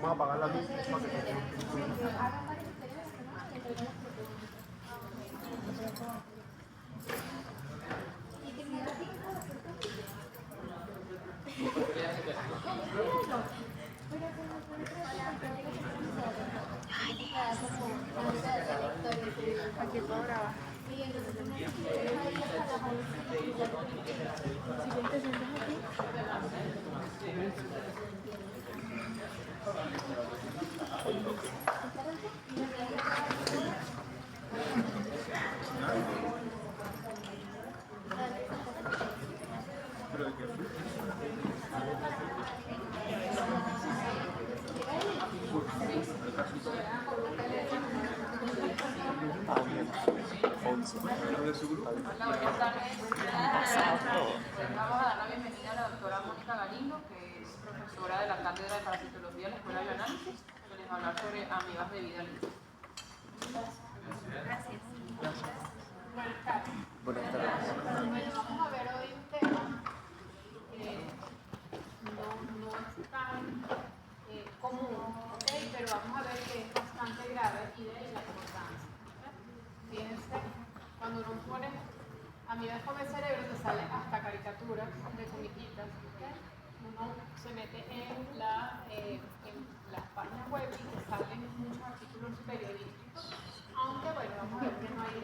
Vamos a apagar la luz para que se Aquí todo graba. Si bien te sientas aquí. Hola, buenas tardes. Vamos a dar la bienvenida a la doctora Mónica Galindo, que es profesora de la Cátedra de Parasitología de la Escuela de Bioanálisis, que les va a hablar sobre amibas de vida libre. Gracias. Buenas tardes. Buenas tardes. Bueno, vamos a ver hoy un tema que no es tan común, ¿ok? Pero vamos a ver que es bastante grave y de la importancia. Fíjense, cuando uno pone amibas come cerebro, te salen hasta caricaturas de comiquitas, ¿okay? Uno se mete en las páginas web y te salen muchos artículos periodísticos, aunque bueno, vamos a ver que no hay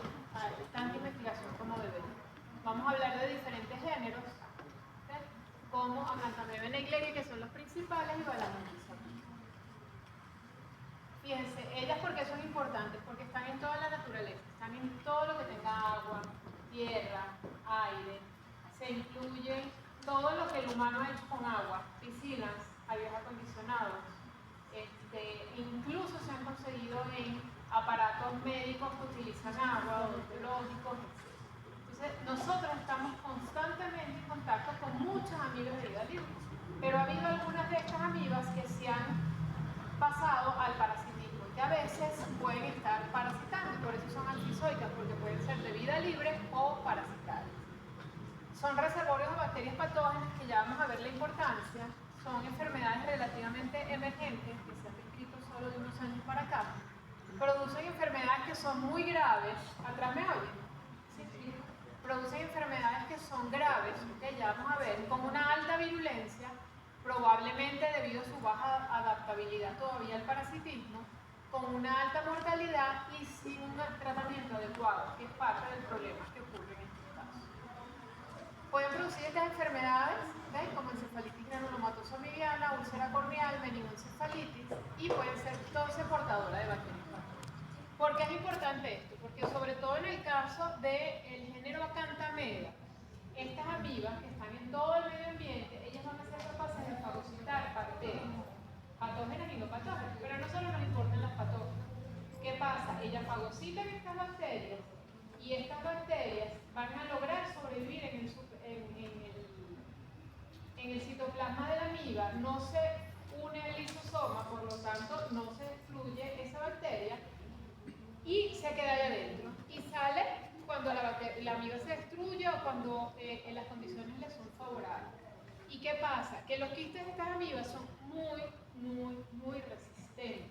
tanta investigación como debería. Vamos a hablar de diferentes géneros, ¿okay? Como Acanthomeba neigleria, que son los principales, y Balanophysa. Fíjense, ellas porque son importantes, porque están en toda la naturaleza, están en todo lo que tenga agua, tierra, aire, se incluye todo lo que el humano ha hecho con agua, piscinas, aires acondicionados, incluso se han conseguido en aparatos médicos que utilizan agua, odontológicos, etc. Entonces, nosotros estamos constantemente en contacto con muchas amibas de vida libre, pero ha habido algunas de estas amibas que se han pasado al parasitismo, que a veces pueden estar parasitando, por eso son anfizoicas, porque pueden ser de vida libre o parasitarias. Son reservorios de bacterias patógenas, que ya vamos a ver la importancia, son enfermedades relativamente emergentes, que se han descrito solo de unos años para acá, producen enfermedades que son muy graves. ¿Atrás me oyen? Sí, sí. Producen enfermedades que son graves, que ya vamos a ver, con una alta virulencia, probablemente debido a su baja adaptabilidad todavía al parasitismo, con una alta mortalidad y sin un tratamiento adecuado, que es parte del problema que ocurre en estos casos. Pueden producir estas enfermedades, ¿ven? Como encefalitis granulomatosa amibiana, úlcera corneal, meningoencefalitis, y pueden ser tos portadora de bacterias patógenas. ¿Por qué es importante esto? Porque sobre todo en el caso del género Acanthomeba, estas amibas que están en todo el medio ambiente, ellas van a ser capaces de fagocitar bacterias, patógenas y no patógenas, pero a nosotros nos importan las patógenas. ¿Qué pasa? Ellas fagocitan estas bacterias y estas bacterias van a lograr sobrevivir en el citoplasma de la amiba, no se une el lisosoma, por lo tanto no se fluye esa bacteria y se queda ahí adentro y sale cuando la amiba se destruye o cuando las condiciones le son favorables. ¿Y qué pasa? Que los quistes de estas amibas son muy resistentes.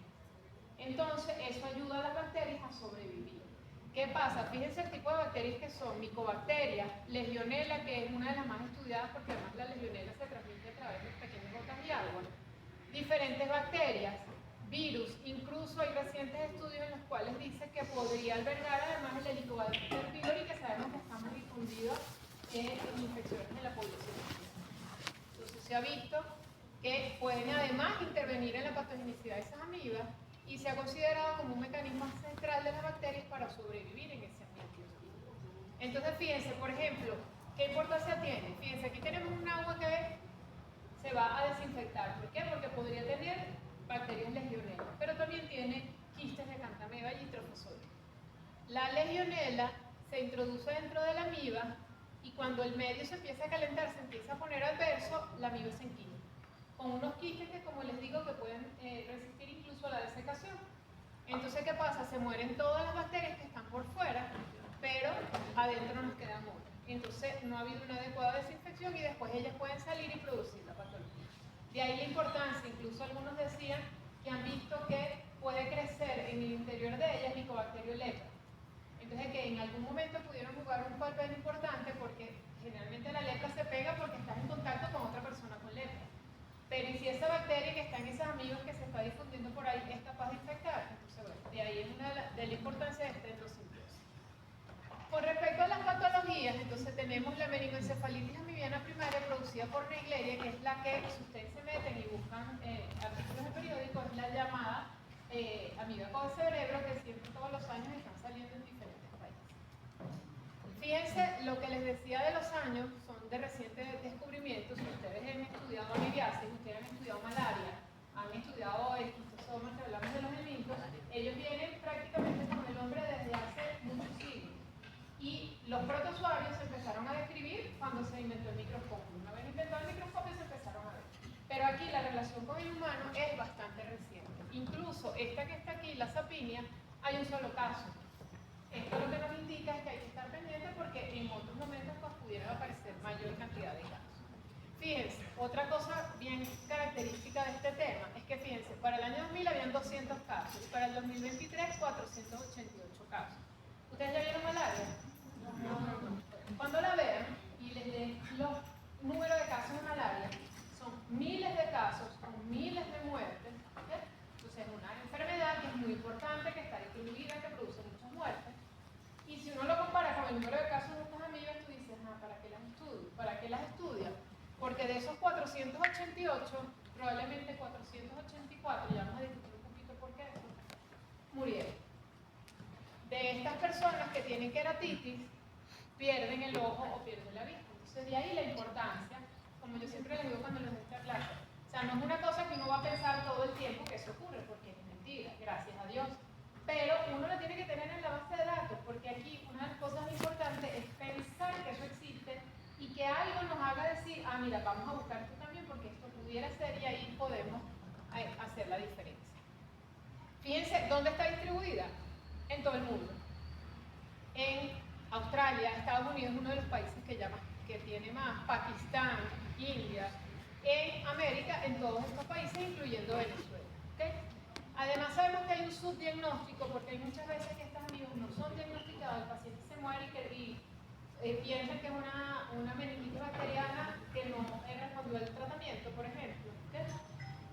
Entonces eso ayuda a las bacterias a sobrevivir. ¿Qué pasa? Fíjense el tipo de bacterias que son: micobacterias, legionela, que es una de las más estudiadas porque además la legionela se transmite a través de pequeñas gotas de agua, diferentes bacterias, virus, incluso hay recientes estudios en los cuales dice que podría albergar además el Helicobacter pylori, que sabemos que está muy difundido en infecciones de la población. Entonces se ha visto que pueden además intervenir en la patogenicidad de esas amibas y se ha considerado como un mecanismo ancestral de las bacterias para sobrevivir en ese ambiente. Entonces fíjense, por ejemplo, ¿qué importancia tiene? Fíjense, aquí tenemos un agua que se va a desinfectar. ¿Por qué? Porque podría tener bacterias legionela, pero también tiene quistes de Acanthomeba y Trophozoite. La legionela se introduce dentro de la amiba y cuando el medio se empieza a calentar, se empieza a poner adverso, la amiba se enquina, con unos quistes que, como les digo, que pueden resistir incluso a la desecación. Entonces, ¿qué pasa? Se mueren todas las bacterias que están por fuera, pero adentro nos quedan otras. Entonces, no ha habido una adecuada desinfección y después ellas pueden salir y producir la patología. De ahí la importancia, incluso algunos decían que en el interior de ella es Mycobacterium leprae. Entonces que en algún momento pudieron jugar un papel importante porque generalmente la lepra se pega porque estás en contacto con otra persona con lepra. Pero ¿y si esa bacteria que está en esas amibas que se está difundiendo por ahí es capaz de infectar? Entonces, bueno, de ahí es una de la importancia de esta enterosimbiosis. Con respecto a las patologías, entonces tenemos la meningoencefalitis amibiana primaria producida por Naegleria, que es la que, si ustedes se meten y buscan artículos de periódicos, es la llamada amiba con cerebro, que siempre todos los años están saliendo en diferentes países. Fíjense, lo que les decía de los años son de reciente descubrimiento. Si ustedes han estudiado amibiasis, ustedes han estudiado malaria, han estudiado esquistosomas, que hablamos de los helmintos, ellos vienen prácticamente con el hombre desde hace muchos siglos. Y los protozoarios se empezaron a describir cuando se inventó el microscopio. Una vez inventado el microscopio se empezaron a ver. Pero aquí la relación con el humano es bastante reciente. Incluso esta que está aquí, la sapinia, hay un solo caso. Esto lo que nos indica es que hay que estar pendiente porque en otros momentos pues, pudieran aparecer mayor cantidad de casos. Fíjense, otra cosa bien característica de este tema es que fíjense, para el año 2000 habían 200 casos y para el 2023 488 casos. ¿Ustedes ya vieron malaria? Cuando la vean y les den los números de casos de malaria, son miles de casos con miles de muertes. ¿Okay? Entonces es una enfermedad que es muy importante, que está distribuida, que produce muchas muertes. Y si uno lo compara con el número de casos de estas amibas, tú dices, ¿para qué las estudio? ¿Para qué las estudia? Porque de esos 488, probablemente 484, ya vamos a discutir un poquito por qué, murieron. De estas personas que tienen queratitis, pierden el ojo o pierden la vista. Entonces de ahí la importancia, como yo siempre les digo cuando les doy esta clase, o sea, no es una cosa que uno va a pensar todo el tiempo que eso ocurre, porque es mentira, gracias a Dios. Pero uno lo tiene que tener en la base de datos, porque aquí una de las cosas importantes es pensar que eso existe y que algo nos haga decir, mira, vamos a buscar esto también porque esto pudiera ser y ahí podemos hacer la diferencia. Fíjense, ¿dónde está distribuida? En todo el mundo. En Australia, Estados Unidos es uno de los países que tiene más, Pakistán, India, en América, en todos estos países, incluyendo Venezuela. ¿Okay? Además sabemos que hay un subdiagnóstico, porque hay muchas veces que estas amibas no son diagnosticadas, el paciente se muere y piensan que es una meningitis bacteriana que no respondió al tratamiento, por ejemplo. ¿Okay?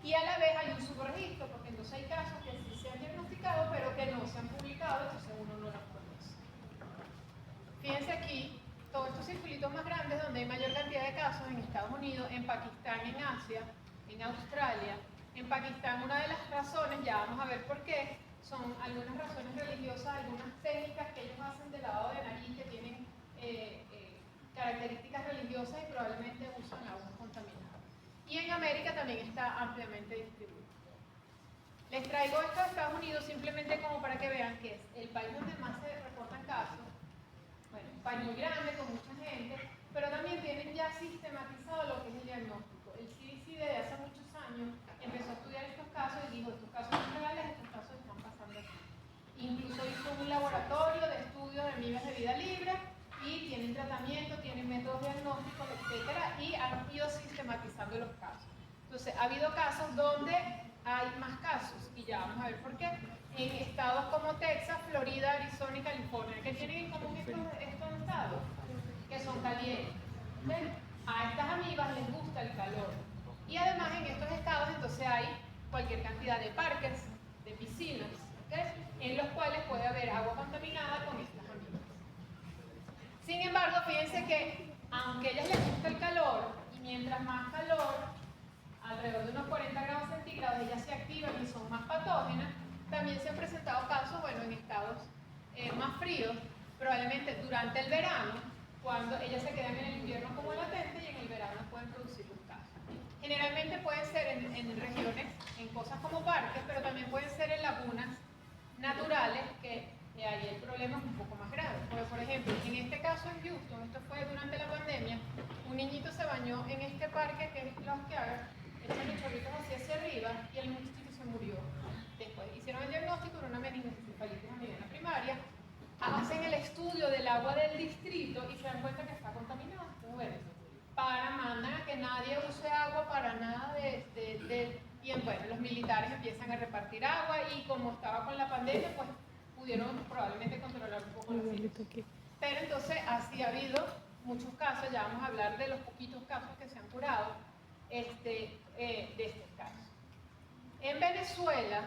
Y a la vez hay un subregistro, porque entonces hay casos que sí se han diagnosticado, pero que no se han publicado, entonces uno no los conoce. Fíjense aquí, todos estos circulitos más grandes donde hay mayor cantidad de casos en Estados Unidos, en Pakistán, en Asia, en Australia. En Pakistán una de las razones, ya vamos a ver por qué, son algunas razones religiosas, algunas técnicas que ellos hacen de lavado de nariz que tienen características religiosas y probablemente usan agua contaminada. Y en América también está ampliamente distribuido. Les traigo esto de Estados Unidos simplemente como para que vean que es el país donde más se reportan casos. Bueno, un país muy grande, con mucha gente, pero también tienen ya sistematizado lo que es el diagnóstico. El CDC desde hace muchos años empezó a estudiar estos casos y dijo, estos casos son reales, estos casos están pasando aquí. Incluso hizo un laboratorio de estudio de amibas de vida libre y tienen tratamiento, tienen métodos diagnósticos, etcétera, y han ido sistematizando los casos. Entonces, ha habido casos donde hay más casos, y ya vamos a ver por qué. En estados como Texas, Florida, Arizona y California, ¿qué tienen en común estos estados? Que son calientes. ¿Ven? A estas amibas les gusta el calor. Y además en estos estados entonces hay cualquier cantidad de parques, de piscinas, ¿okay? En los cuales puede haber agua contaminada con estas amibas. Sin embargo, fíjense que aunque a ellas les gusta el calor, y mientras más calor, alrededor de unos 40 grados centígrados, ellas se activan y son más patógenas, también se han presentado casos, bueno, en estados más fríos, probablemente durante el verano, cuando ellas se quedan en el invierno como latentes y en el verano pueden producir los casos. Generalmente pueden ser en regiones, en cosas como parques, pero también pueden ser en lagunas naturales, que ahí el problema es un poco más grave. Porque, por ejemplo, en este caso en Houston, esto fue durante la pandemia, un niñito se bañó en este parque que es Los que hagan, echan los chorritos hacia arriba y el niñito se murió. Después hicieron el diagnóstico de una meningoencefalitis amibiana primaria, hacen el estudio del agua del distrito y se dan cuenta que está contaminada. Entonces, bueno, mandan a que nadie use agua para nada y bueno, los militares empiezan a repartir agua y como estaba con la pandemia, pues pudieron probablemente controlar un poco los virus. Pero entonces así ha habido muchos casos, ya vamos a hablar de los poquitos casos que se han curado de estos casos. En Venezuela,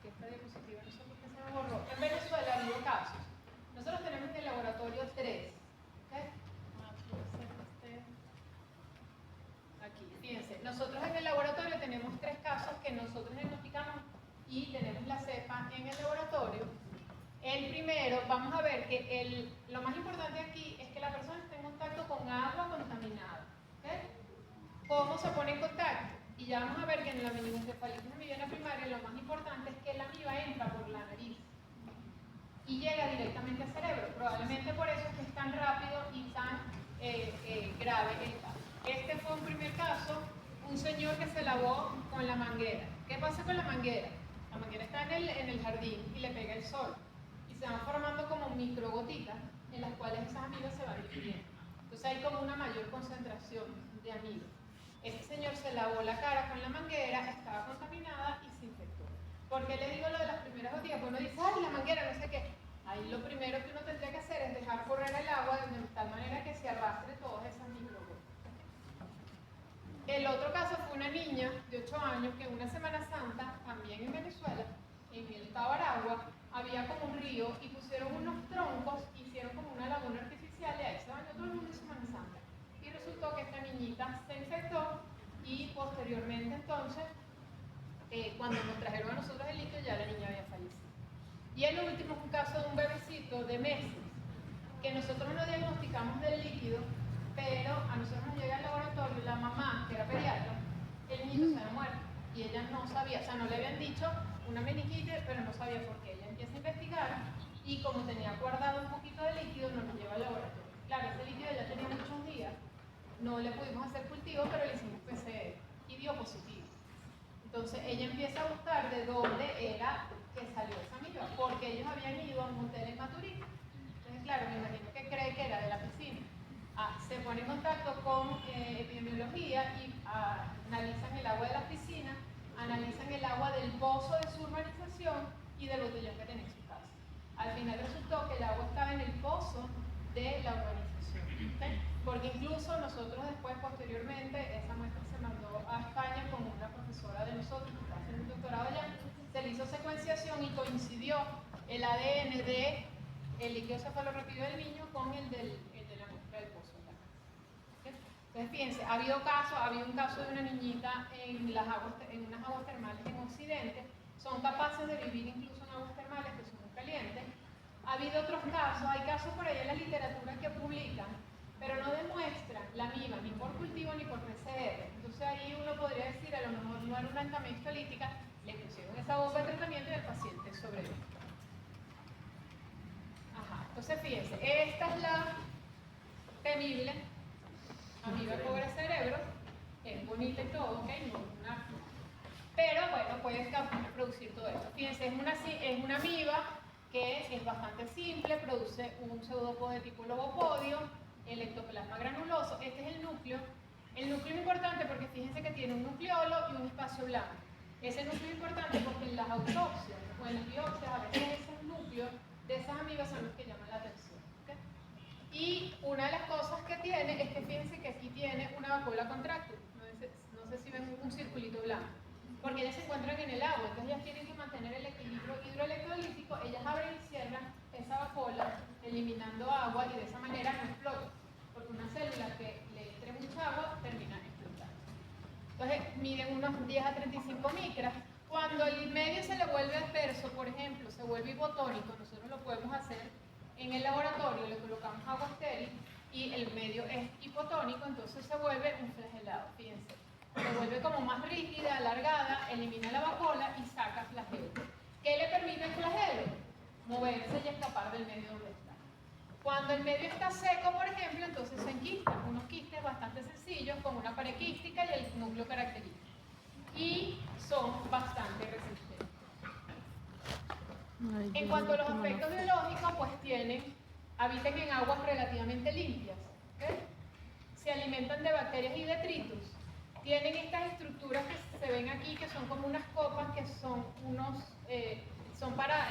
que esta diapositiva no sé por qué se me borró, en Venezuela ha habido casos. Nosotros tenemos en el laboratorio 3. Aquí, fíjense, nosotros en el laboratorio tenemos 3 casos que nosotros diagnosticamos y tenemos la cepa en el laboratorio. El primero, vamos a ver que lo más importante aquí es que la persona esté en contacto con agua contaminada. ¿Okay? ¿Cómo se pone en contacto? Y ya vamos a ver que en la meningoencefalitis mediana primaria lo más importante es que la amiba entra por la nariz y llega directamente al cerebro. Probablemente por eso es que es tan rápido y tan grave el caso. Este fue un primer caso, un señor que se lavó con la manguera. ¿Qué pasa con la manguera? La manguera está en el jardín y le pega el sol. Y se van formando como microgotitas en las cuales esas amibas se van dividiendo. Entonces hay como una mayor concentración de amibas. Este señor se lavó la cara con la manguera, estaba contaminada y se infectó. ¿Por qué le digo lo de las primeras gotitas? Pues uno dice, ay, la manguera, no sé qué. Ahí lo primero que uno tendría que hacer es dejar correr el agua de tal manera que se arrastre todas esas microgotas. El otro caso fue una niña de 8 años que en una Semana Santa, también en Venezuela, en el estado Aragua, había como un río y pusieron unos troncos, hicieron como una laguna artificial y ahí se bañó todo el mundo en Semana Santa. Y resultó que esta niñita se infectó y posteriormente entonces, cuando nos trajeron a nosotros el líquido, ya la niña había fallecido. Y el último es un caso de un bebecito de meses, que nosotros no diagnosticamos del líquido, pero a nosotros nos llega al laboratorio la mamá, que era pediatra, el niño se había muerto y ella no sabía, o sea, no le habían dicho una meningitis, pero no sabía por qué. Ella empieza a investigar y como tenía guardado un poquito de líquido, nos lo lleva al laboratorio. Claro, ese líquido ya tenía muchos días, no le pudimos hacer cultivo, pero le hicimos PCR y dio positivo. Entonces ella empieza a buscar de dónde era que salió esa amiba, porque ellos habían ido a un hotel en Maturín. Entonces, claro, me imagino que cree que era de la piscina. Se pone en contacto con epidemiología y analizan el agua de la piscina, analizan el agua del pozo de su urbanización y del botellón que tenía en su casa. Al final resultó que el agua estaba en el pozo de la urbanización. ¿Okay? Porque incluso nosotros después, posteriormente, esa muestra se mandó a España con una profesora de nosotros que está haciendo un doctorado allá, se le hizo secuenciación y coincidió el ADN de el líquido cefalorraquídeo del niño con el de la muestra del pozo. ¿Okay? Entonces, fíjense, ha habido un caso de una niñita en unas aguas termales en Occidente, son capaces de vivir incluso en aguas termales que son muy calientes. Ha habido otros casos, hay casos por ahí en la literatura que publican, pero no demuestran la amiba ni por cultivo ni por PCR. Entonces ahí uno podría decir, a lo mejor no era una antamistolítica, le pusieron esa bomba de tratamiento y el paciente sobrevivió. Ajá, entonces fíjense, esta es la temible amiba cobra cerebro, es bonita y todo, ¿ok? Pero bueno, puede producir todo esto. Fíjense, es una amiba que es bastante simple, produce un pseudopod de tipo lobopodio, el ectoplasma granuloso. Este es el núcleo. El núcleo es importante porque fíjense que tiene un nucleolo y un espacio blanco. Ese núcleo es importante porque en las autopsias o en las biopsias a veces esos núcleos de esas amibas son los que llaman la atención. ¿Okay? Y una de las cosas que tiene es que fíjense que aquí tiene una vacuola contráctil. No sé si ven un circulito blanco. Porque ellas se encuentran en el agua, entonces ellas tienen que mantener el equilibrio hidroelectrolítico, ellas abren y cierran esa vacuola, eliminando agua y de esa manera no explota. Porque una célula que le entre mucha agua termina explotando. Entonces miden unos 10 a 35 micras. Cuando el medio se le vuelve adverso, por ejemplo, se vuelve hipotónico, nosotros lo podemos hacer en el laboratorio, le colocamos agua estéril y el medio es hipotónico, entonces se vuelve un flagelado, fíjense. Se vuelve como más rígida, alargada, elimina la vacuola y saca flagelo. ¿Qué le permite el flagelo? Moverse y escapar del medio donde está. Cuando el medio está seco, por ejemplo, entonces se enquistan unos quistes bastante sencillos con una pared quística y el núcleo característico. Y son bastante resistentes. En cuanto a los aspectos biológicos, pues habitan en aguas relativamente limpias. ¿Okay? Se alimentan de bacterias y detritus. tienen estas estructuras que se ven aquí, que son como unas copas, que son son para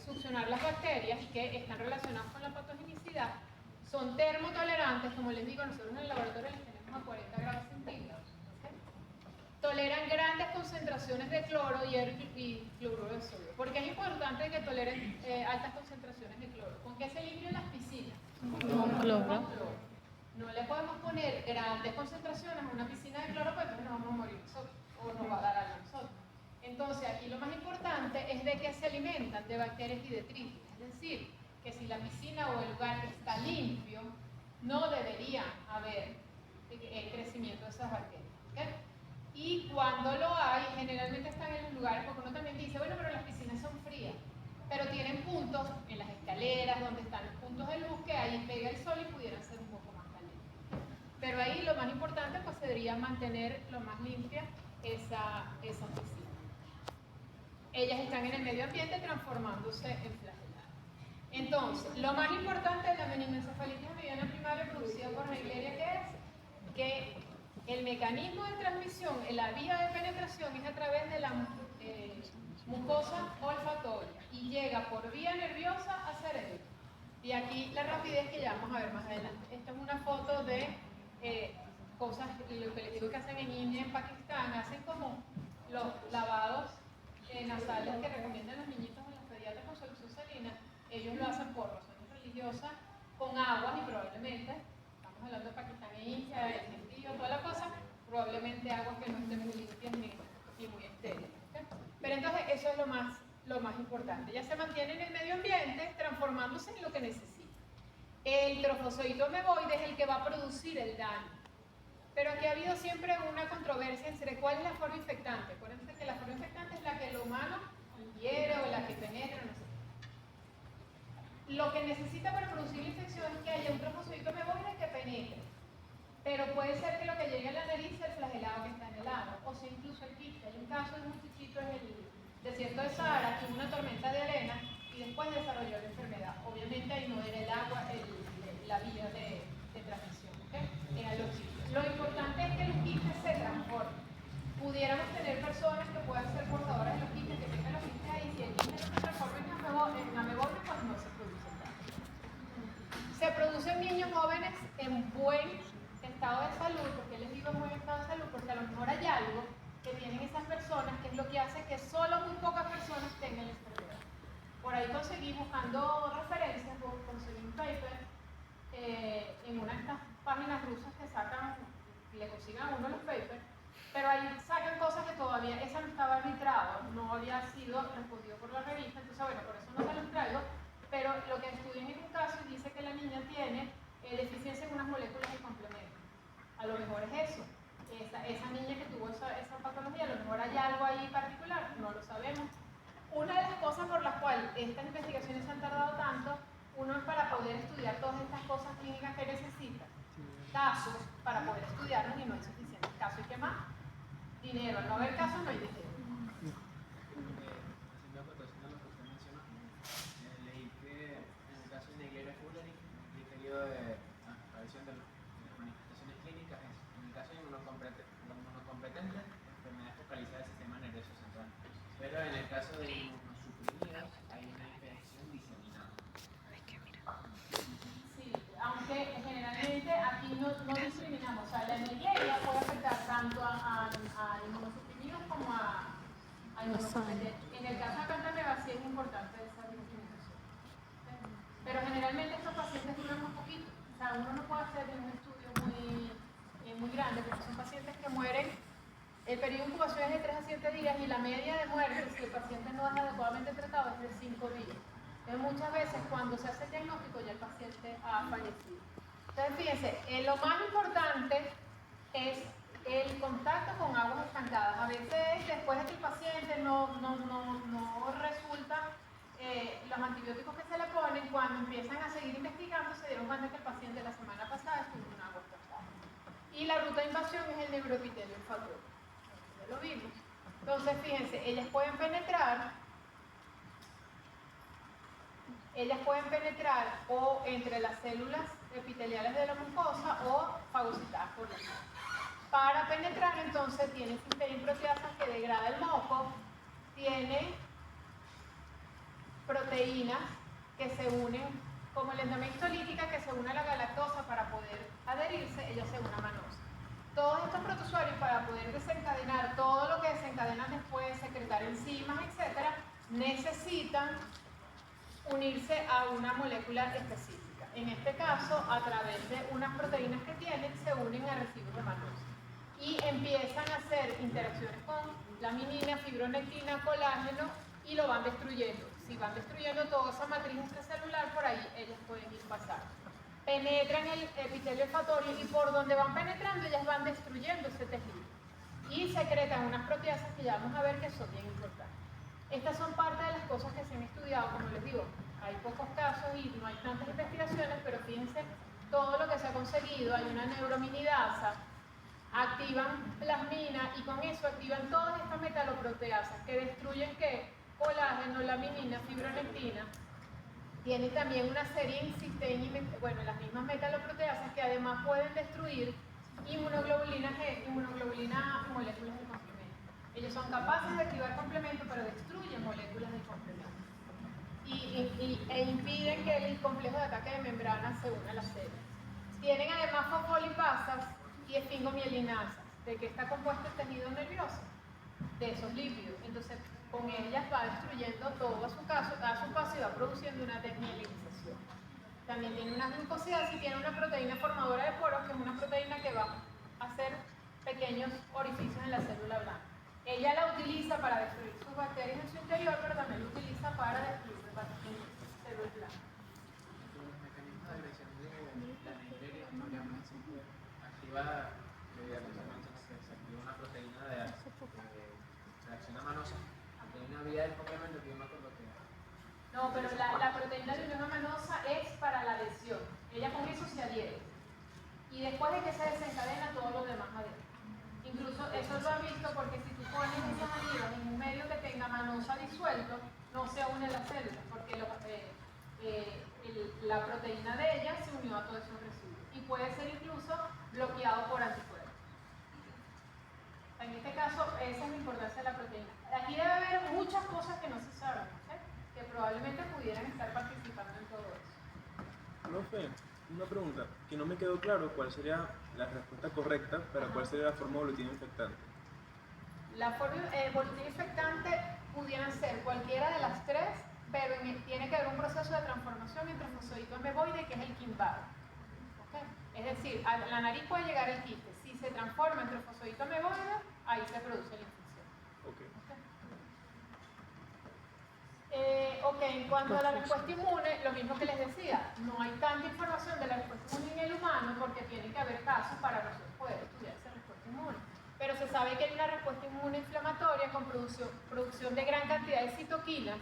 succionar las bacterias, que están relacionadas con la patogenicidad. Son termotolerantes, como les digo, nosotros en el laboratorio les tenemos a 40 grados centígrados. ¿Okay? Toleran grandes concentraciones de cloro y cloruro de sodio. ¿Por qué es importante que toleren altas concentraciones de cloro? ¿Con qué se limpian las piscinas? Con cloro. No le podemos poner grandes concentraciones a una piscina de cloro, porque nos vamos a morir nosotros, o nos va a dar algo a nosotros. Entonces, aquí lo más importante es de que se alimentan de bacterias y detritos. Es decir, que si la piscina o el lugar está limpio, no debería haber crecimiento de esas bacterias. ¿Okay? Y cuando lo hay, generalmente están en los lugares, porque uno también dice, bueno, pero las piscinas son frías, pero tienen puntos en las escaleras, donde están los puntos de luz, que ahí pega el sol y pudieran ser un poco más calientes. Pero ahí lo más importante pues sería mantener lo más limpia esa piscina. Ellas están en el medio ambiente transformándose en flageladas. Entonces, lo más importante de la meningoencefalitis aviana primaria producida por Naegleria, ¿qué es? Que el mecanismo de transmisión, la vía de penetración es a través de la mucosa olfatoria y llega por vía nerviosa al cerebro. Y aquí la rapidez que ya vamos a ver más adelante. Esta es una foto de cosas, lo que les digo que hacen en India, en Pakistán, hacen como los lavados nasales que recomiendan los niñitos en los pediatras con solución salina. Ellos lo hacen por razones religiosas, con aguas y probablemente, estamos hablando de Pakistán e India, el gentío, toda la cosa, probablemente aguas que no estén muy limpias ni muy estériles. ¿Okay? Pero entonces eso es lo más importante. Ya se mantiene en el medio ambiente transformándose en lo que necesita. El trofozoito ameboide es el que va a producir el daño. Pero aquí ha habido siempre una controversia entre cuál es la forma infectante. Acuérdense que la forma infectante es la que el humano ingiere o la que penetra, no sé. Lo que necesita para producir la infección es que haya un trofozoito ameboide que penetre. Pero puede ser que lo que llegue a la nariz sea el flagelado que está en el agua, o sea, incluso el quiste. Hay un caso de un muchachito en el desierto de Sahara que hubo una tormenta de arena y después desarrolló la enfermedad. Obviamente ahí no era el agua la vía de transmisión, ¿okay? Era el oxígeno. Lo importante es que los quistes se transformen. Pudiéramos tener personas que puedan ser portadoras de los quistes, que tengan los quistes ahí, si el quiste no se transforma en ameboide, pues no se produce nada. Se producen niños jóvenes en buen estado de salud. ¿Por qué les digo en buen estado de salud? Porque a lo mejor hay algo que tienen esas personas que es lo que hace que solo muy pocas personas tengan la enfermedad. Por ahí conseguí, buscando referencias, conseguí un paper en una de estas páginas rusas que sacan, le consiguen a uno los papers, pero ahí sacan cosas que todavía, esa no estaba arbitrado, no había sido respondido por la revista, entonces bueno, por eso no se los traigo, pero lo que estudian en un caso dice que la niña tiene deficiencia en unas moléculas de complemento. A lo mejor es eso, esa niña que tuvo esa patología, a lo mejor hay algo ahí particular, no lo sabemos. Una de las cosas por las cuales estas investigaciones han tardado tanto, uno es para poder estudiar todas estas cosas clínicas que necesita, casos para poder estudiarlos y no hay suficientes casos. ¿Y qué más? Dinero. Al no haber casos no hay dinero. Haciendo acotación a lo que usted mencionó, leí que en el caso de Naegleria fowleri, el periodo de aparición de las manifestaciones clínicas es, en el caso de inmunocompetentes, enfermedad focalizada del sistema nervioso central. Pero en el caso de inmunosuprimidos, hay una infección diseminada. Sí, aunque generalmente aquí no discriminamos. O sea, la Naegleria puede afectar tanto a inmunosuprimidos como a inmunocompetentes. En el caso de Cantameva sí es importante esa discriminación. Pero generalmente estos pacientes duran muy poquito. O sea, uno no puede hacer un estudio muy grande porque son pacientes que mueren. El periodo de incubación es de 3 a 7 días y la media de muerte, si el paciente no es adecuadamente tratado, es de 5 días. Entonces, muchas veces cuando se hace el diagnóstico ya el paciente ha fallecido. Entonces, fíjense, lo más importante es el contacto con aguas estancadas. A veces, después de que el paciente no resulta los antibióticos que se le ponen, cuando empiezan a seguir investigando, se dieron cuenta que el paciente la semana pasada estuvo en agua estancada. Y la ruta de invasión es el neuroepitelio olfatorio. Ya lo vimos. Entonces, fíjense, ellas pueden penetrar o entre las células epiteliales de la mucosa o fagocitadas por la mucosa. Para penetrar, entonces, tiene cisteína proteasas que degrada el moco, tiene proteínas que se unen, como la endamextolítica, que se une a la galactosa para poder adherirse, ella se une a manosa. Todos estos protozoarios, para poder desencadenar todo lo que desencadenan después, secretar enzimas, etc., necesitan unirse a una molécula específica. En este caso, a través de unas proteínas que tienen, se unen a residuos de manosa y empiezan a hacer interacciones con laminina, fibronectina, colágeno y lo van destruyendo. Si van destruyendo toda esa matriz extracelular, por ahí ellas pueden ir pasando. Penetran el epitelio olfatorio y por donde van penetrando ellas van destruyendo ese tejido y secretan unas proteasas que ya vamos a ver que son bien importantes. Estas son parte de las cosas que se han estudiado, como les digo, hay pocos casos y no hay tantas investigaciones, pero fíjense todo lo que se ha conseguido. Hay una neurominidasa, activan plasmina y con eso activan todas estas metaloproteasas que destruyen ¿qué? Colágeno, laminina, fibronectina. Tienen también una serie de cisteína, bueno, las mismas metaloproteasas que además pueden destruir inmunoglobulina G, inmunoglobulina moléculas de complemento. Ellos son capaces de activar complemento, pero destruyen moléculas de complemento. E impiden que el complejo de ataque de membrana se una a las células. Tienen además fosfolipasas y esfingomielinasas. ¿De qué está compuesto el tejido nervioso? De esos lípidos. Entonces, con ellas va destruyendo todo a su paso y va produciendo una desmielinización. También tiene una glucosidasa y tiene una proteína formadora de poros, que es una proteína que va a hacer pequeños orificios en la célula blanca. Ella la utiliza para destruir sus bacterias en su interior, pero también la utiliza para destruir células blancas. Los mecanismos de agresión de la Naegleria, podríamos decir, activa, se activa una proteína de reacción a manosa, tiene una vía del complemento que yo me acuerdo que... No, pero la proteína de unión amanosa es para la adhesión. Ella con eso se adhiere. Y después de que se desencadena, todo lo demás adhiere. Incluso eso lo han visto porque si tú pones esas anillas en un medio que tenga manosa disuelto, no se une a las células, porque la proteína de ella se unió a todos esos residuos. Y puede ser incluso bloqueado por anticuerpos. En este caso, esa es la importancia de la proteína. Aquí debe haber muchas cosas que no se saben, que probablemente pudieran estar participando en todo eso. Profe, una pregunta, que no me quedó claro cuál sería la respuesta correcta para cuál sería la forma evolutiva infectante. La forma evolutiva infectante pudieran ser cualquiera de las tres, pero tiene que haber un proceso de transformación entre fosfolito ameboide, que es el quimbado. Es decir, a la nariz puede llegar el quiste. Si se transforma entre fosfolito ameboide, ahí se produce la infección. En cuanto a la respuesta inmune, lo mismo que les decía, no hay tanta información de la respuesta inmune en el humano porque tiene que haber casos para nosotros poder estudiar esa respuesta inmune. Pero se sabe que hay una respuesta inmune inflamatoria con producción de gran cantidad de citoquinas.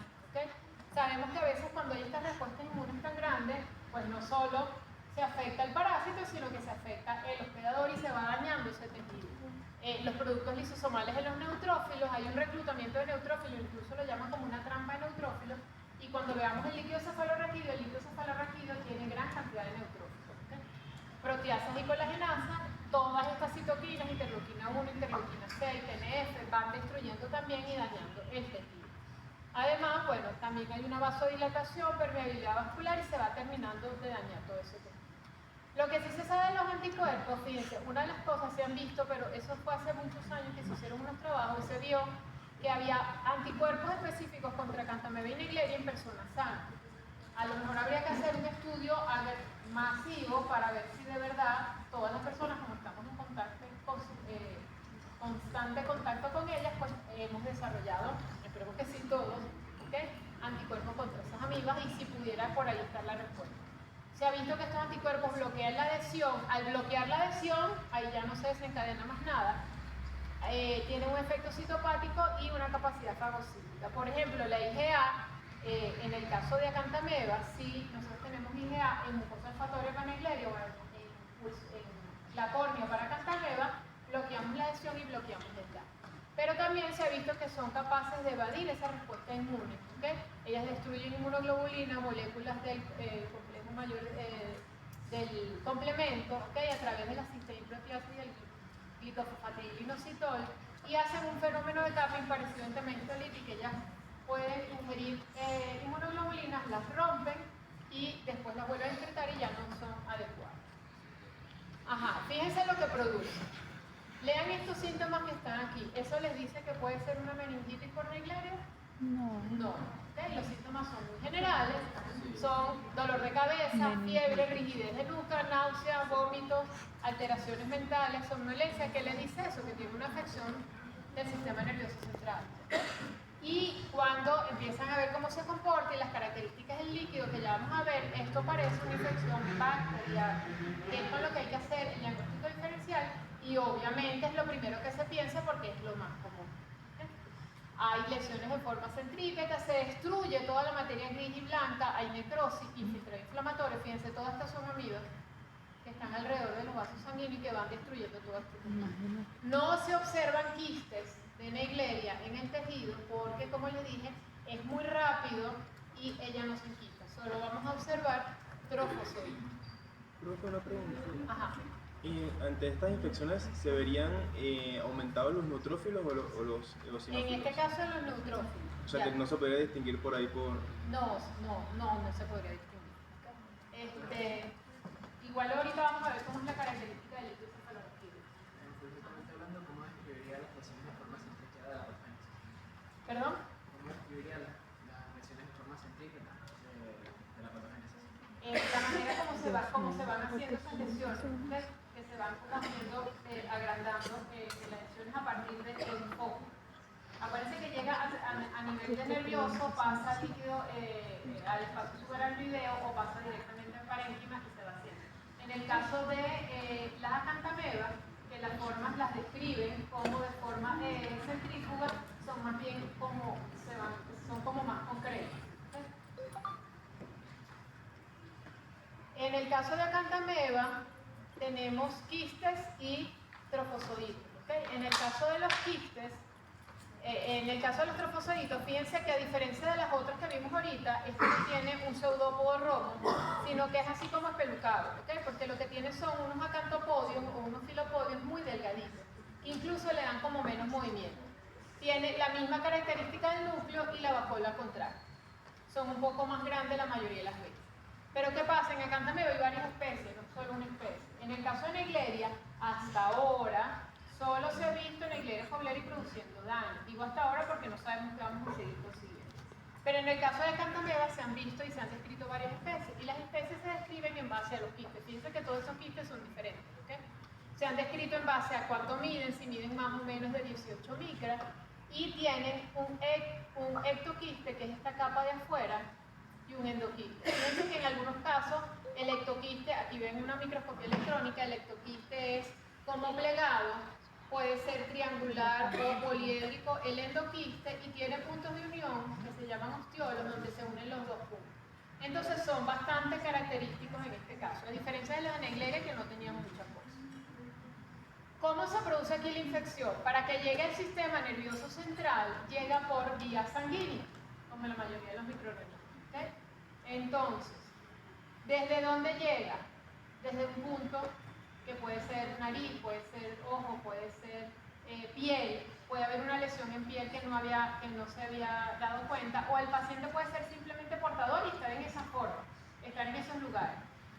Sabemos que a veces cuando hay estas respuestas inmunes tan grandes, pues no solo se afecta el parásito, sino que se afecta el hospedador y se va dañando ese tejido. Los productos lisosomales en los neutrófilos, hay un reclutamiento de neutrófilos, incluso lo llaman como una trampa de neutrófilos, y cuando veamos el líquido cefalorraquídeo tiene gran cantidad de neutrófilos. Proteasas y colagenasas, todas estas citoquinas, interleuquina 1, interleuquina 6, TNF, van destruyendo también y dañando el tejido. Además, bueno, también hay una vasodilatación, permeabilidad vascular y se va terminando de dañar todo ese tejido. Lo que sí se sabe de los anticuerpos, fíjense, una de las cosas se han visto, pero eso fue hace muchos años que se hicieron unos trabajos y se vio que había anticuerpos específicos contra Cantamebe y Naegleria en personas sanas. A lo mejor habría que hacer un estudio masivo para ver si de verdad todas las personas, como estamos en constante contacto con ellas, pues hemos desarrollado, esperemos que sí todos, anticuerpos contra esas amibas y si pudiera por ahí estar la respuesta. Se ha visto que estos anticuerpos bloquean la adhesión. Al bloquear la adhesión, ahí ya no se desencadena más nada. Tiene un efecto citopático y una capacidad fagocítica. Por ejemplo, la IgA, en el caso de acantameba, si nosotros tenemos IgA en mucosa olfatoria para Naegleria o en la córnea para acantameba, bloqueamos la adhesión y bloqueamos el gas. Pero también se ha visto que son capaces de evadir esa respuesta inmune. Ellas destruyen inmunoglobulina, moléculas del complejo mayor del complemento, a través de la cisteína proteasa y del gluten. glicofosfatidilinositol, y hacen un fenómeno de cupping parecido en temectolite, que ellas pueden ingerir inmunoglobulinas, las rompen y después las vuelven a excretar y ya no son adecuadas. Ajá, fíjense lo que produce. Lean estos síntomas que están aquí. ¿Eso les dice que puede ser una meningitis por Naegleria? No. No. ¿Okay? Los síntomas son muy generales. Son dolor de cabeza, fiebre, rigidez de nuca, náuseas, vómitos, alteraciones mentales, somnolencia. ¿Qué le dice eso? Que tiene una afección del sistema nervioso central. Y cuando empiezan a ver cómo se comporta y las características del líquido que ya vamos a ver, esto parece una infección bacteriana, que es con lo que hay que hacer el diagnóstico diferencial, y obviamente es lo primero que se piensa porque es lo más común. Hay lesiones de forma centrípeta, se destruye toda la materia gris y blanca, hay necrosis, infiltrado inflamatorio. Fíjense, todas estas son amibas que están alrededor de los vasos sanguíneos y que van destruyendo todo esto. No se observan quistes de Naegleria en el tejido porque, como les dije, es muy rápido y ella no se quita. Solo vamos a observar trofozoides. Profe, una pregunta. Ajá. Ante estas infecciones, ¿se verían aumentados los neutrófilos o los eosinófilos? En este caso, los neutrófilos. O sea, que no se podría distinguir por ahí por... No se podría distinguir. Igual ahorita vamos a ver cómo es la característica del líquido cefalorraquídeo. Justamente hablando, ¿cómo describiría las lesiones de forma centrípeta de la patogénesis? ¿Perdón? ¿Cómo describiría las lesiones de forma centrípeta de la patogénesis? La manera como se van haciendo esas lesiones, ¿ves? Que se van como haciendo, agrandando las lesiones a partir del foco. Aparece que llega a nivel de nervioso, pasa líquido al espacio subaracnoideo o pasa directamente al parénquima y se va haciendo. En el caso de las acantamebas, que las formas las describen como de forma centrífuga, son más bien como, son como más concretas. En el caso de acantameba, tenemos quistes y trofozoitos. ¿Okay? En el caso de los quistes, en el caso de los trofozoitos, fíjense que a diferencia de las otras que vimos ahorita, este no tiene un pseudópodo romo, sino que es así como espelucado, ¿okay? Porque lo que tiene son unos acantopodios o unos filopodios muy delgaditos, que incluso le dan como menos movimiento. Tiene la misma característica del núcleo y la vacuola contracta. Son un poco más grandes la mayoría de las veces. Pero ¿qué pasa? En acantameba hay varias especies, no solo una especie. En el caso de Naegleria, hasta ahora, solo se ha visto Naegleria fowleri produciendo daño. Digo hasta ahora porque no sabemos qué vamos a seguir consiguiendo. Pero en el caso de acantameba se han visto y se han descrito varias especies. Y las especies se describen en base a los quistes. Fíjense que todos esos quistes son diferentes. ¿Okay? Se han descrito en base a cuánto miden, si miden más o menos de 18 micras. Y tienen un ectoquiste, que es esta capa de afuera, y un endoquiste. Fíjense que en algunos casos el ectoquiste, aquí ven una microscopía electrónica, el ectoquiste es como plegado, puede ser triangular o poliédrico el endoquiste y tiene puntos de unión que se llaman ostiolos donde se unen los dos puntos. Entonces son bastante característicos en este caso, a diferencia de las Naegleria que no tenían muchas cosas. ¿Cómo se produce aquí la infección? Para que llegue al sistema nervioso central, llega por vía sanguínea, como la mayoría de los microorganismos. ¿Okay? Entonces, ¿desde dónde llega? Desde un punto que puede ser nariz, puede ser ojo, puede ser piel, puede haber una lesión en piel que no se había dado cuenta, o el paciente puede ser simplemente portador y estar en esa forma, estar en esos lugares.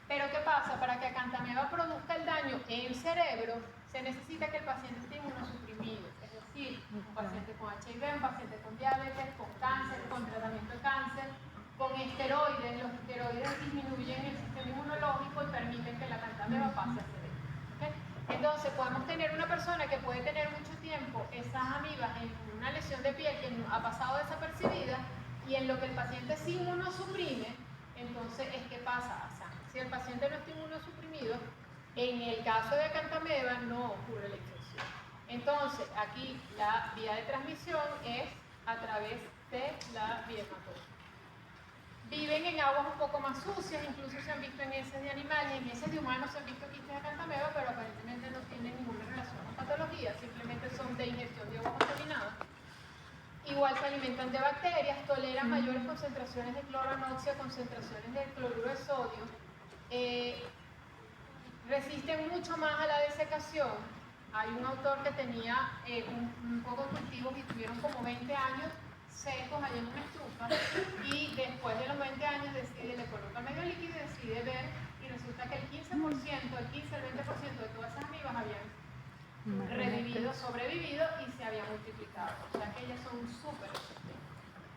Pero ¿qué pasa? Para que acantameba produzca el daño en el cerebro, se necesita que el paciente esté inmunosuprimido, es decir, un paciente con HIV, un paciente con diabetes, con cáncer, con tratamiento de cáncer, con esteroides. Los esteroides disminuyen el sistema inmunológico y permiten que la acantameba pase a cerebro. ¿Okay? Entonces podemos tener una persona que puede tener mucho tiempo esas amibas en una lesión de piel que ha pasado desapercibida y en lo que el paciente se inmunosuprime, entonces es que pasa a sangre. Si el paciente no está inmunosuprimido, en el caso de acantameba no ocurre la infección. Entonces aquí la vía de transmisión es a través de la vía hematógena. Viven en aguas un poco más sucias, incluso se han visto en heces de animales, en heces de humanos se han visto quistes de acantameba, pero aparentemente no tienen ninguna relación con patología, simplemente son de ingestión de agua contaminada. Igual se alimentan de bacterias, toleran mayores concentraciones de cloro anoxia, concentraciones de cloruro de sodio, resisten mucho más a la desecación Hay un autor que tenía un poco de cultivos y tuvieron como 20 años secos allá en una estufa y después de los 20 años le coloca medio líquido y decide ver y resulta que el 15%, el 15, el 20% de todas esas amibas habían revivido, sobrevivido y se habían multiplicado. O sea que ellas son súper resistentes.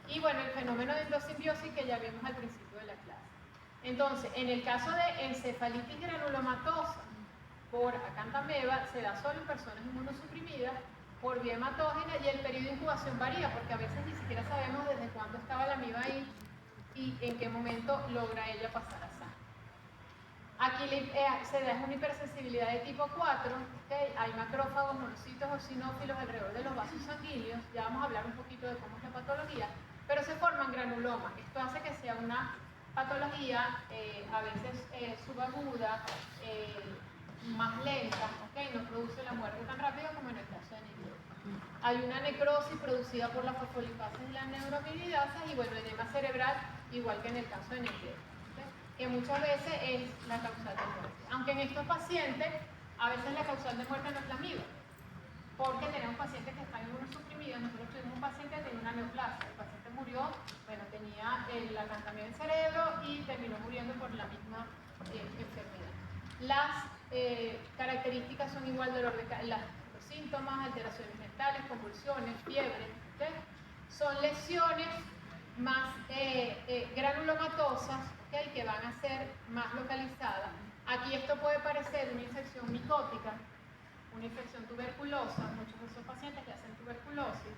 Y bueno, el fenómeno de endosimbiosis que ya vimos al principio de la clase. Entonces, en el caso de encefalitis granulomatosa por acantameba, se da solo en personas inmunosuprimidas por vía hematógena y el periodo de incubación varía porque a veces ni siquiera sabemos desde cuándo estaba la amiba ahí y en qué momento logra ella pasar a sangre. Aquí se da una hipersensibilidad de tipo 4, ¿okay? Hay macrófagos, monocitos o eosinófilos alrededor de los vasos sanguíneos, ya vamos a hablar un poquito de cómo es la patología, pero se forman granulomas. Esto hace que sea una patología a veces subaguda, más lenta, ¿okay? No produce la muerte tan rápido como en el caso de Negley. Hay una necrosis producida por la fosfolipases y las neuroamidasas y bueno, edema cerebral igual que en el caso de Negley, ¿okay? Que muchas veces es la causal de muerte. Aunque en estos pacientes a veces la causal de muerte no es la amiba, porque tenemos pacientes que están inmunosuprimidos. Nosotros tuvimos un paciente que tenía una neoplasia, el paciente murió, bueno, tenía la acantameba en el cerebro y terminó muriendo por la misma enfermedad. Las características son igual de los síntomas, alteraciones mentales, convulsiones, fiebre, ¿okay? Son lesiones más granulomatosas, ¿okay? Que van a ser más localizadas. Aquí esto puede parecer una infección micótica, una infección tuberculosa, muchos de esos pacientes que hacen tuberculosis,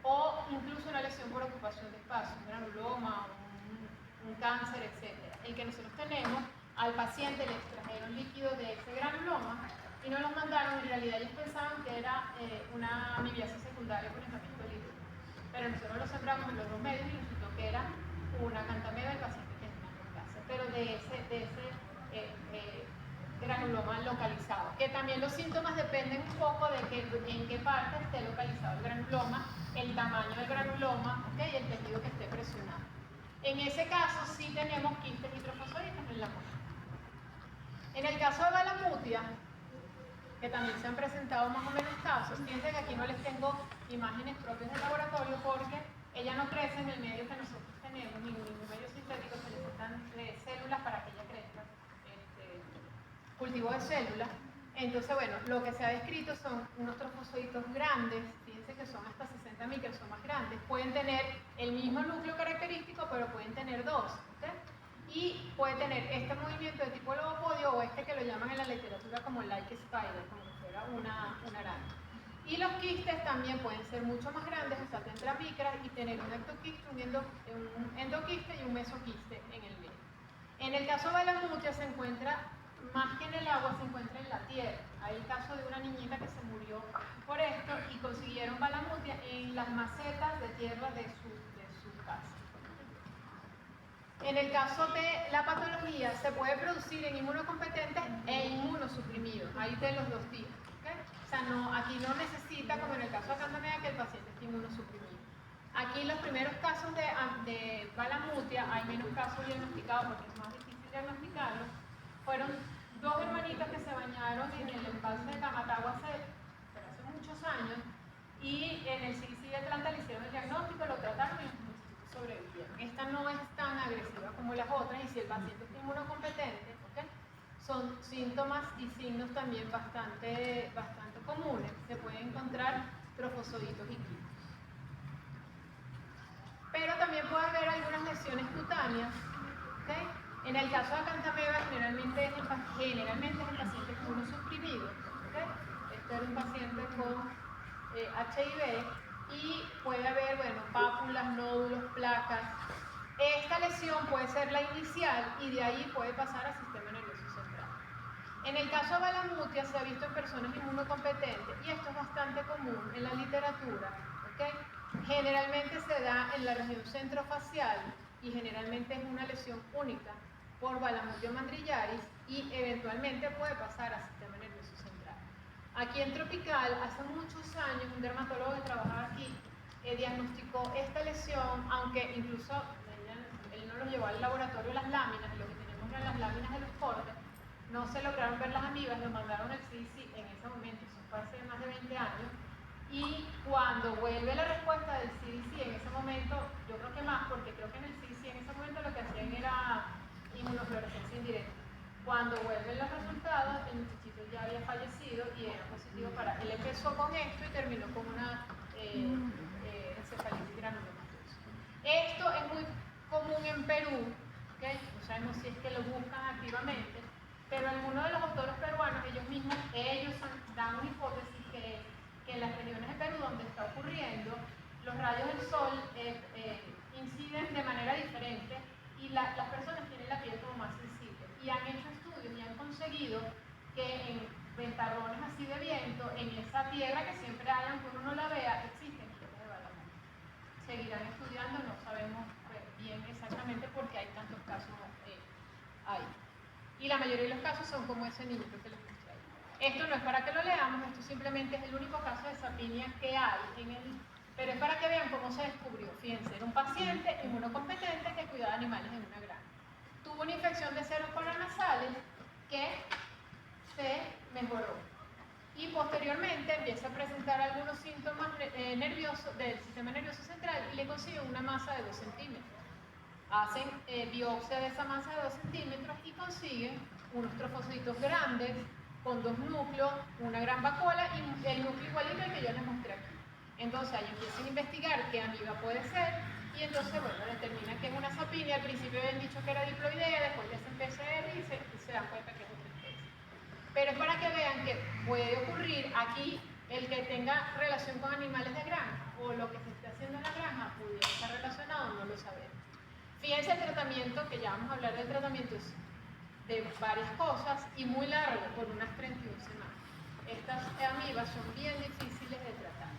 o incluso una lesión por ocupación de espacio, un granuloma, un cáncer, etc. El que nosotros tenemos, al paciente le extrajeron líquido de ese granuloma y no los mandaron, en realidad ellos pensaban que era una amibiasis secundaria por enfriamiento líquido, pero nosotros lo sembramos en los dos medios y resultó que era una acantameba del paciente que tenía neoplasia, pero de ese granuloma localizado, que también los síntomas dependen un poco de en qué parte esté localizado el granuloma, el tamaño del granuloma, ¿okay? Y el tejido que esté presionado. En ese caso sí tenemos quistes hidrofosforitas en la muestra. En el caso de Balamutia, que también se han presentado más o menos casos, fíjense que aquí no les tengo imágenes propias del laboratorio porque ella no crece en el medio que nosotros tenemos, ningún medio sintético, se necesitan células para que ella crezca, cultivo de células. Entonces, bueno, lo que se ha descrito son unos trofosoditos grandes, fíjense que son hasta 60 micras, son más grandes, pueden tener el mismo núcleo característico, pero pueden tener dos, ¿okay? Y puede tener este movimiento de tipo lobopodio o este que lo llaman en la literatura como like spider, como si fuera una araña. Y los quistes también pueden ser mucho más grandes, o sea, tetramicras, y tener un ectoquiste, un endoquiste y un mesoquiste en el medio. En el caso de Balamutia se encuentra, más que en el agua, se encuentra en la tierra. Hay el caso de una niñita que se murió por esto y consiguieron Balamutia en las macetas de tierra de su casa. En el caso de la patología, se puede producir en inmunocompetentes e inmunosuprimidos. Hay de los dos tipos. ¿Okay? O sea, aquí no necesita, como en el caso de acantameba, que el paciente esté inmunosuprimido. Aquí los primeros casos de Balamutia, hay menos casos diagnosticados porque es más difícil diagnosticarlos, fueron dos hermanitas que se bañaron en el embalse de Camatagua hace muchos años y en el CDC de Atlanta le hicieron el diagnóstico, lo trataron y sobrevivieron. Esta no es tan agresiva como las otras y si el paciente es inmunocompetente, ¿okay? Son síntomas y signos también bastante comunes. Se pueden encontrar trofosoditos y quistes. Pero también puede haber algunas lesiones cutáneas, ¿okay? En el caso de acantameba generalmente es en pacientes inmunosuprimidos, ¿okay? Este era un paciente con HIV y puede haber, bueno, pápulas, nódulos, placas. Esta lesión puede ser la inicial y de ahí puede pasar al sistema nervioso central. En el caso de Balamutia se ha visto en personas inmunocompetentes y esto es bastante común en la literatura, ¿okay? Generalmente se da en la región centrofacial y generalmente es una lesión única por Balamutia mandrillaris y eventualmente puede pasar al sistema nervioso central. Aquí en Tropical, hace muchos años, un dermatólogo que trabajaba aquí diagnosticó esta lesión, aunque incluso él no lo llevó al laboratorio las láminas, lo que tenemos eran las láminas de los cortes, no se lograron ver las amibas, lo mandaron al CDC en ese momento, eso fue hace más de 20 años, y cuando vuelve la respuesta del CDC en ese momento, yo creo que más, porque creo que en el CDC en ese momento lo que hacían era inmunofluorescencia indirecta. Cuando vuelven los resultados, el muchachito ya había fallecido y era positivo para... Él empezó con esto y terminó con una encefalitis granulomatosa. Esto es muy común en Perú, ¿okay? No sabemos si es que lo buscan activamente, pero algunos de los autores peruanos, ellos dan una hipótesis que en las regiones de Perú donde está ocurriendo, los rayos del sol inciden de manera diferente y las personas tienen la piel como más sensible. Y han hecho estudios y han conseguido que en ventarrones así de viento, en esa tierra que siempre hay, aunque uno no la vea, existen fieles de Balamut. Seguirán estudiando, no sabemos bien exactamente por qué hay tantos casos ahí. Y la mayoría de los casos son como ese niño que les mostré ahí. Esto no es para que lo leamos, esto simplemente es el único caso de sapinia que hay pero es para que vean cómo se descubrió. Fíjense, era un paciente inmunocompetente que cuidaba animales en una granja. Tuvo una infección de ceros paranasales que se mejoró. Y posteriormente empieza a presentar algunos síntomas nerviosos del sistema nervioso central y le consiguen una masa de 2 centímetros. Hacen biopsia de esa masa de 2 centímetros y consiguen unos trofocitos grandes con 2 núcleos, una gran vacuola y el núcleo igualito al que yo les mostré aquí. Entonces ahí empiezan a investigar qué amiba puede ser y entonces, bueno, determinan que es una sapinia. Al principio habían dicho que era diploidea, después ya se empezó a ver y se dan cuenta que es otra especie. Pero es para que vean que puede ocurrir aquí el que tenga relación con animales de granja o lo que se esté haciendo en la granja pudiera estar relacionado, no lo sabemos. Fíjense el tratamiento, que ya vamos a hablar del tratamiento de varias cosas y muy largo, por unas 31 semanas. Estas amibas son bien difíciles de tratar.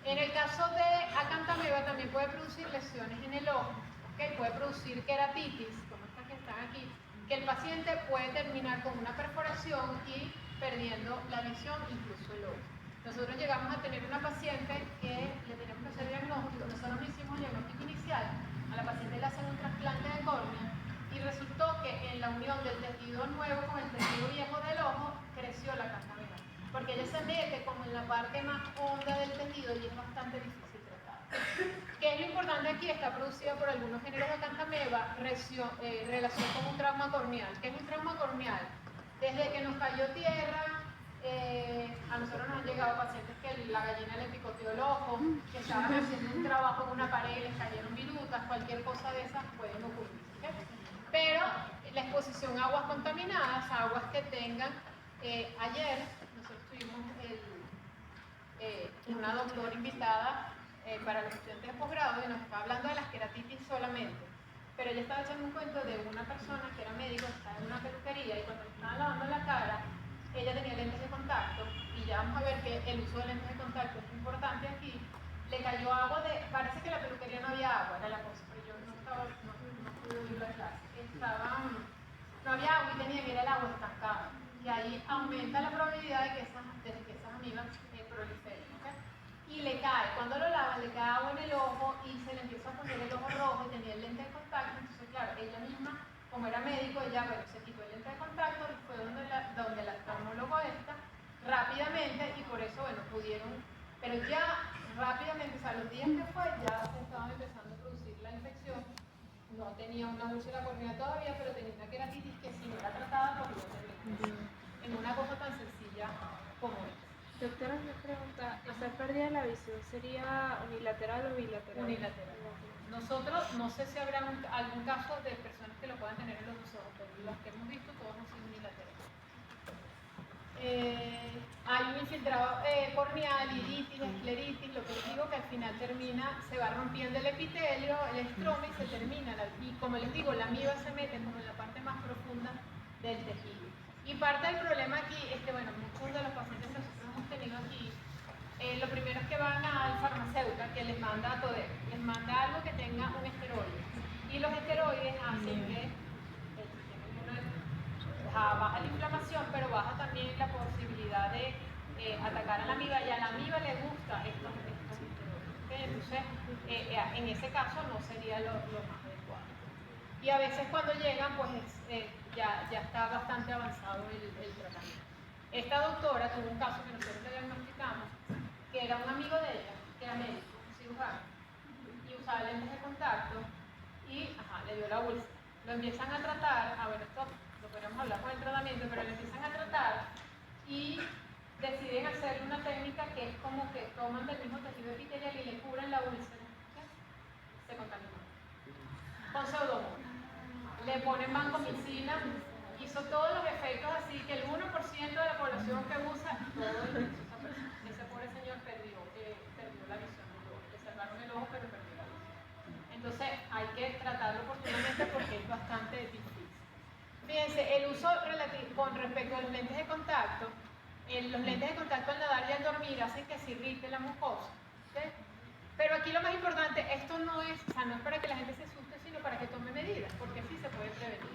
En el caso de acantameba también puede producir lesiones en el ojo, ¿okay? Puede producir queratitis, como estas que están aquí, que el paciente puede terminar con una perforación y perdiendo la visión, incluso el ojo. Nosotros llegamos a tener una paciente que le teníamos que hacer diagnóstico, nosotros no hicimos diagnóstico inicial, a la paciente le hacen un trasplante de córnea y resultó que en la unión del tejido nuevo con el tejido viejo del ojo creció la acantameba, porque ella se mete como en la parte más honda del tejido y es bastante difícil tratar. ¿Qué es lo importante aquí? Está producida por algunos géneros de acantameba, relación con un trauma corneal. ¿Qué es un trauma corneal? Desde que nos cayó tierra, a nosotros nos han llegado pacientes que la gallina le picoteó el ojo, que estaban haciendo un trabajo en una pared y les cayeron virutas, cualquier cosa de esas pueden ocurrir. ¿Okay? Pero la exposición a aguas contaminadas, a aguas que tengan, ayer nosotros tuvimos una doctora invitada para los estudiantes de posgrado y nos estaba hablando de las queratitis solamente. Pero ella estaba echando un cuento de una persona que era médico, estaba en una peluquería y cuando le estaban lavando la cara, ella tenía lentes de contacto y ya vamos a ver que el uso de lentes de contacto es importante aquí. Le cayó agua parece que en la peluquería no había agua, era la cosa, pero yo no pude oír la clase. No había agua y era el agua estancada. Y ahí aumenta la probabilidad de que esas amibas proliferen. ¿Okay? Y le cae, cuando lo lavan, le cae agua en el ojo y se le empieza a poner el ojo rojo y tenía el lente de contacto. Entonces, claro, ella misma, como era médico, ella se quitó el lente de contacto y fue donde la oftalmólogo rápidamente y por eso, bueno, pudieron, pero ya rápidamente, o sea, los días que fue, ya se estaba empezando a producir la infección. No tenía una úlcera corneal todavía, pero tenía una queratitis que si no era tratada, pues no tenía en una cosa tan sencilla como esta. Doctora, me pregunta, ¿esa pérdida de la visión sería unilateral o bilateral? Unilateral. Nosotros, no sé si habrá algún caso de personas que lo puedan tener en los dos ojos, pero los que hemos visto todos han sido unilaterales. Hay un infiltrado corneal, iritis, escleritis, lo que les digo que al final se va rompiendo el epitelio, el estroma y se termina. Y como les digo, la amiba se mete como en la parte más profunda del tejido. Y parte del problema aquí es que, bueno, muchos de los pacientes que nosotros hemos tenido aquí, lo primero es que van al farmacéutico que les manda les manda algo que tenga un esteroide. Y los esteroides hacen que baja la inflamación, pero baja también la posibilidad de atacar a la amiba, y a la amiba le gusta estos esteroides. ¿Okay? Entonces, en ese caso no sería lo más adecuado. Y a veces cuando llegan, pues ya está bastante avanzado el tratamiento. Esta doctora tuvo un caso que nosotros le diagnosticamos, que era un amigo de ella, que era médico, cirujano, y usaba lentes de contacto y le dio la úlcera. Lo empiezan a tratar, bueno, esto lo podríamos hablar con el tratamiento, pero lo empiezan a tratar y deciden hacerle una técnica que es como que toman del mismo tejido epitelial y le cubren la úlcera. Se contaminó. Con pseudomonas. Le ponen vancomicina, hizo todos los efectos así que el 1% de la población que usa, todo el esa persona. Ese pobre señor perdió la visión del ojo. Le sacaron el ojo, pero perdió la visión. Entonces hay que tratarlo oportunamente porque es bastante difícil. Fíjense, el uso con respecto a los lentes de contacto, los lentes de contacto al nadar y al dormir hacen que se irrite la mucosa. ¿Sí? Pero aquí lo más importante, esto no es para que la gente se asuste, sino para que tome medidas, porque así se puede prevenir.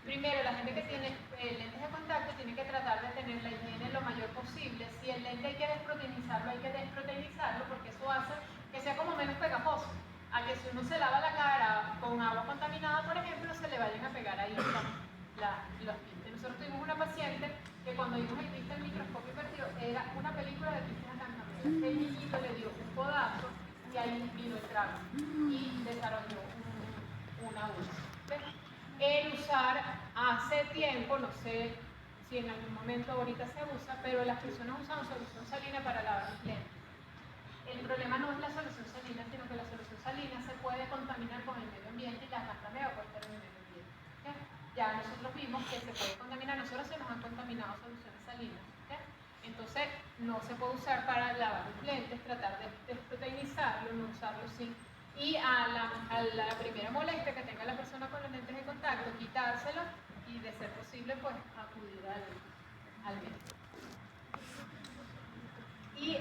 Primero, la gente que tiene lentes de contacto tiene que tratar de tener la higiene lo mayor posible. Si el lente hay que desproteinizarlo, porque eso hace que sea como menos pegajoso. A que si uno se lava la cara con agua contaminada, por ejemplo, se le vayan a pegar ahí los quistes. Nosotros tuvimos una paciente que cuando vimos el quiste en microscopio invertido, era una película de quistes acantamientos. El niñito le dio un codazo y ahí vino el trago y desarrolló una úlcera. El usar hace tiempo, no sé si en algún momento ahorita se usa, pero las personas usan solución salina para lavar los lentes. El problema no es la solución salina, sino que la solución salina se puede contaminar con el medio ambiente y las gas también va a estar en el medio ambiente. ¿Okay? Ya nosotros vimos que se puede contaminar, nosotros se nos han contaminado soluciones salinas. ¿Okay? Entonces no se puede usar para lavar los lentes, tratar de desproteinizarlo, no usarlo sin. Y a la primera molestia que tenga la persona con los lentes de contacto, quitárselo y de ser posible pues acudir al médico. Y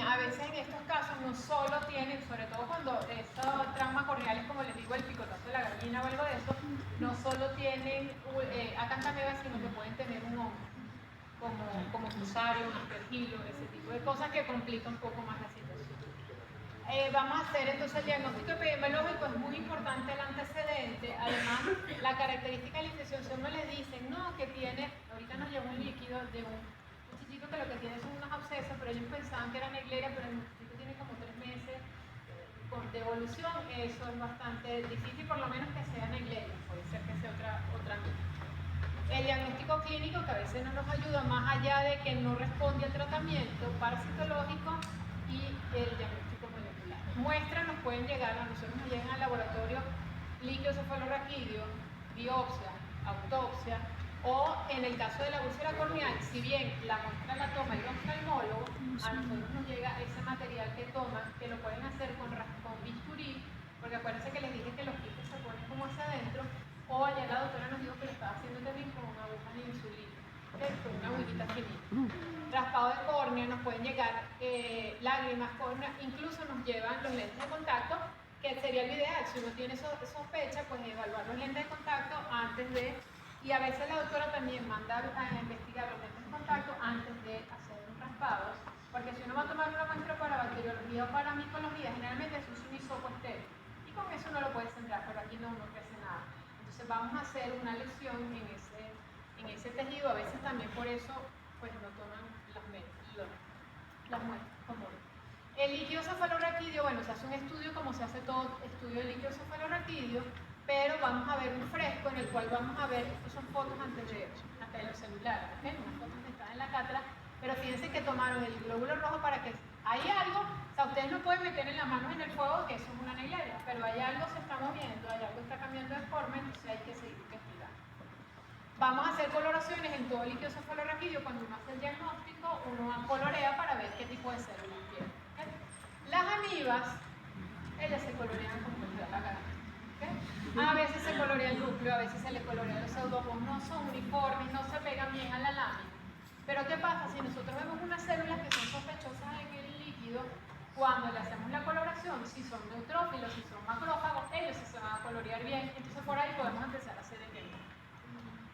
a veces en estos casos no solo tienen, sobre todo cuando estos traumas corneales, como les digo, el picotazo de la gallina o algo de eso, no solo tienen acantameba, sino que pueden tener un hongo, como fusario, un aspergilo, ese tipo de cosas que complican un poco más la situación. Vamos a hacer entonces el diagnóstico epidemiológico, es muy importante el antecedente. Además, la característica de la infección, si uno le dicen, no, que tiene, ahorita nos llegó un líquido de un chiquito que lo que tiene son unos abscesos, pero ellos pensaban que era Naegleria, pero el chiquito tiene como 3 meses de evolución. Eso es bastante difícil, por lo menos que sea Naegleria, puede ser que sea otra misma. El diagnóstico clínico, que a veces no nos ayuda, más allá de que no responde al tratamiento parasitológico, y el diagnóstico molecular. Muestras nos pueden llegar, a nosotros nos llegan al laboratorio líquido cefalorraquídeo, biopsia, autopsia, o en el caso de la úlcera corneal, si bien la muestra la toma el oftalmólogo, a nosotros nos llega ese material que toman, que lo pueden hacer con bisturí, porque acuérdense que les dije que los quistes se ponen como hacia adentro, o allá la doctora nos dijo que lo estaba haciendo también con una aguja de insulina, con una agujita finita. Raspado de córnea, nos pueden llegar lágrimas, córnea, incluso nos llevan los lentes de contacto, que sería lo ideal. Si uno tiene sospecha, pues evaluar los lentes de contacto antes de, y a veces la doctora también manda a investigar los lentes de contacto antes de hacer un raspado, porque si uno va a tomar una muestra para bacteriología o para micología, generalmente eso es un hisopo estéril, y con eso uno lo puede centrar, pero aquí no crece nada. Entonces vamos a hacer una lesión en ese tejido, a veces también por eso pues no toman las muestras comunes. El líquido cefalorraquídeo, bueno, se hace un estudio como se hace todo estudio de líquido cefalorraquídeo, pero vamos a ver un fresco en el cual vamos a ver, estos son fotos antes de los celulares, ¿okay? Unas fotos que están en la cátedra, pero fíjense que tomaron el glóbulo rojo para que hay algo, o sea, ustedes no pueden meter en las manos en el fuego que eso es una Naegleria, pero hay algo se está moviendo, hay algo está cambiando de forma, entonces hay que seguir investigando. Vamos a hacer coloraciones en todo el líquido cefalorraquídeo. Cuando uno hace el diagnóstico, uno colorea para ver qué tipo de células tiene. ¿Okay? Las amibas, ellas se colorean como les da la gana. ¿Okay? A veces se colorea el núcleo, a veces se le colorea los pseudopos, no son uniformes, no se pegan bien a la lámina. Pero ¿qué pasa? Si nosotros vemos unas células que son sospechosas en el líquido, cuando le hacemos la coloración, si son neutrófilos, si son macrófagos, ellos se van a colorear bien, entonces por ahí podemos empezar a hacer el diagnóstico.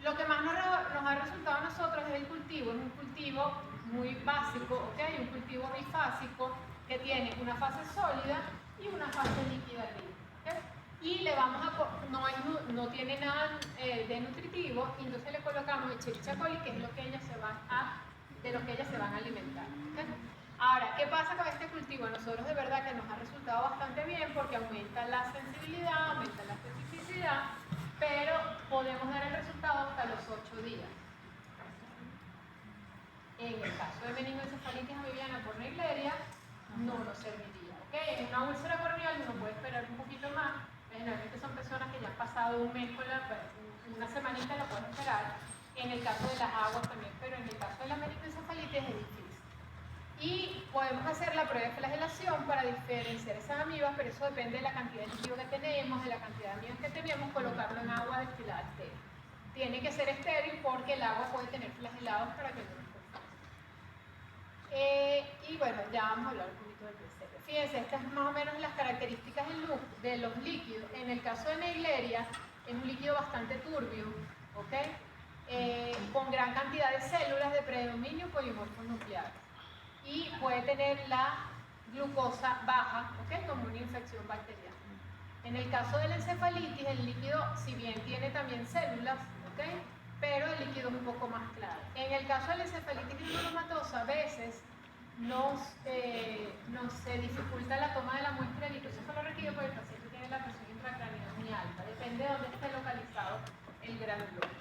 Lo que más nos ha resultado a nosotros es el cultivo, es un cultivo muy básico, ¿okay? Un cultivo bifásico que tiene una fase sólida y una fase líquida arriba. ¿Okay? Y le vamos a, no tiene nada de nutritivo, y entonces le colocamos Escherichia coli, que es lo que ellas se van a de los que ellas se van a alimentar. ¿Okay? Ahora, ¿qué pasa con este cultivo? A nosotros de verdad que nos ha resultado bastante bien porque aumenta la sensibilidad, aumenta la especificidad, pero podemos dar el resultado hasta los 8 días. En el caso de meningoencefalitis aviviana por Naegleria, no nos serviría. ¿Okay? En una úlcera corneal uno puede esperar un poquito más. Generalmente son personas que ya han pasado un mes con una semanita la pueden esperar. En el caso de las aguas también, pero en el caso de la meningoencefalitis es difícil. Y podemos hacer la prueba de flagelación para diferenciar esas amibas, pero eso depende de la cantidad de líquido que tenemos, de la cantidad de amibas que tenemos, colocarlo en agua destilada estéril. Tiene que ser estéril porque el agua puede tener flagelados para que no nos confundan. Y bueno, ya vamos a hablar un poquito del PCR. Fíjense, estas son más o menos las características de los líquidos. En el caso de Naegleria, es un líquido bastante turbio, ¿ok? Con gran cantidad de células de predominio polimorfos nucleares. Y puede tener la glucosa baja, ¿ok? Como una infección bacteriana. En el caso de la encefalitis, el líquido, si bien tiene también células, ¿ok? Pero el líquido es un poco más claro. En el caso de la encefalitis granulomatosa, a veces nos se dificulta la toma de la muestra de líquido cefalorraquídeo porque el paciente tiene la presión intracraneal muy alta, depende de dónde esté localizado el granuloma.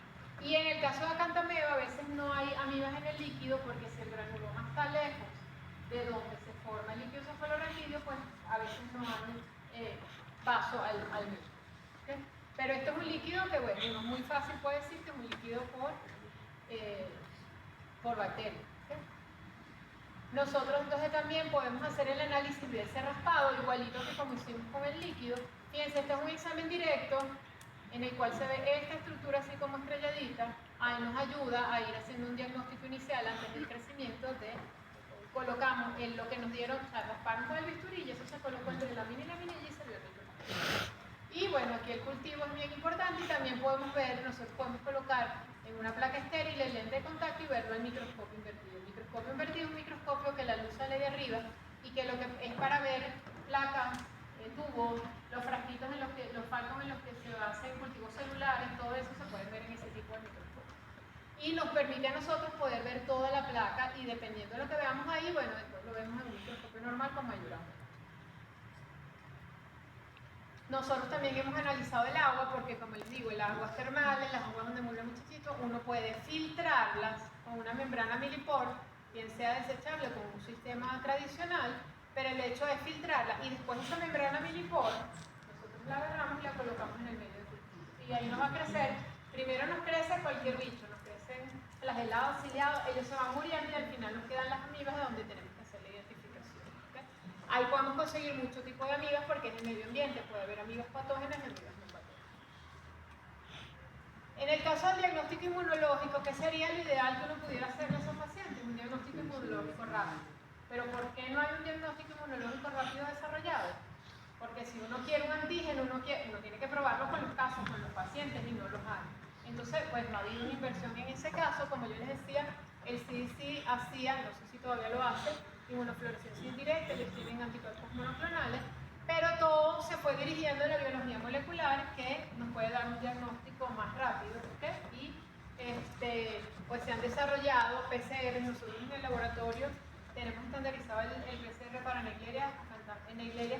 Y en el caso de acantameba, a veces no hay amibas en el líquido porque si el granuloma está lejos de donde se forma el líquido cefalorraquídeo, pues a veces no hay paso al mismo. ¿Okay? Pero esto es un líquido que, bueno, uno muy fácil puede decir que es un líquido por bacterias. ¿Okay? Nosotros entonces también podemos hacer el análisis de ese raspado, igualito que como hicimos con el líquido. Fíjense, este es un examen directo en el cual se ve esta estructura así como estrelladita. Ahí nos ayuda a ir haciendo un diagnóstico inicial antes del crecimiento colocamos en lo que nos dieron, o sea, rasparon con el bisturí y eso se colocó entre la mina y la minilla y se vio el. Y bueno, aquí el cultivo es bien importante y también podemos ver, nosotros podemos colocar en una placa estéril el lente de contacto y verlo al microscopio invertido. El microscopio invertido es un microscopio que la luz sale de arriba y que lo que es para ver placas, tubos, los frasquitos los falcos en los que se hacen cultivos celulares, todo eso se puede ver en ese tipo de microscopio. Y nos permite a nosotros poder ver toda la placa y dependiendo de lo que veamos ahí, bueno, después lo vemos en un microscopio normal con mayor ángulo. Nosotros también hemos analizado el agua porque, como les digo, el agua es termal, las aguas donde murió el muchachito, uno puede filtrarlas con una membrana milipor, bien sea desechable con un sistema tradicional, pero el hecho es filtrarla y después esa membrana milipor, nosotros la agarramos y la colocamos en el medio de cultivo. Y ahí nos va a crecer, primero nos crece cualquier bicho, nos crecen flagelados, ciliados, ellos se van muriendo y al final nos quedan las amibas de donde tenemos que hacer la identificación. ¿Okay? Ahí podemos conseguir mucho tipo de amibas porque en el medio ambiente puede haber amibas patógenas y amibas no patógenas. En el caso del diagnóstico inmunológico, ¿qué sería lo ideal que uno pudiera hacerle a esos pacientes? Un diagnóstico inmunológico rápido. Pero ¿por qué no hay un diagnóstico inmunológico rápido desarrollado? Porque si uno quiere un antígeno, uno tiene que probarlo con los casos, con los pacientes y no los hay. Entonces, pues no ha habido una inversión en ese caso. Como yo les decía, el CDC hacía, no sé si todavía lo hace, inmunofluorescencia indirecta, ellos tienen anticuerpos monoclonales, pero todo se fue dirigiendo a la biología molecular que nos puede dar un diagnóstico más rápido, ¿okay? Y pues se han desarrollado PCR, nosotros en el laboratorio tenemos estandarizado el PCR para Naegleria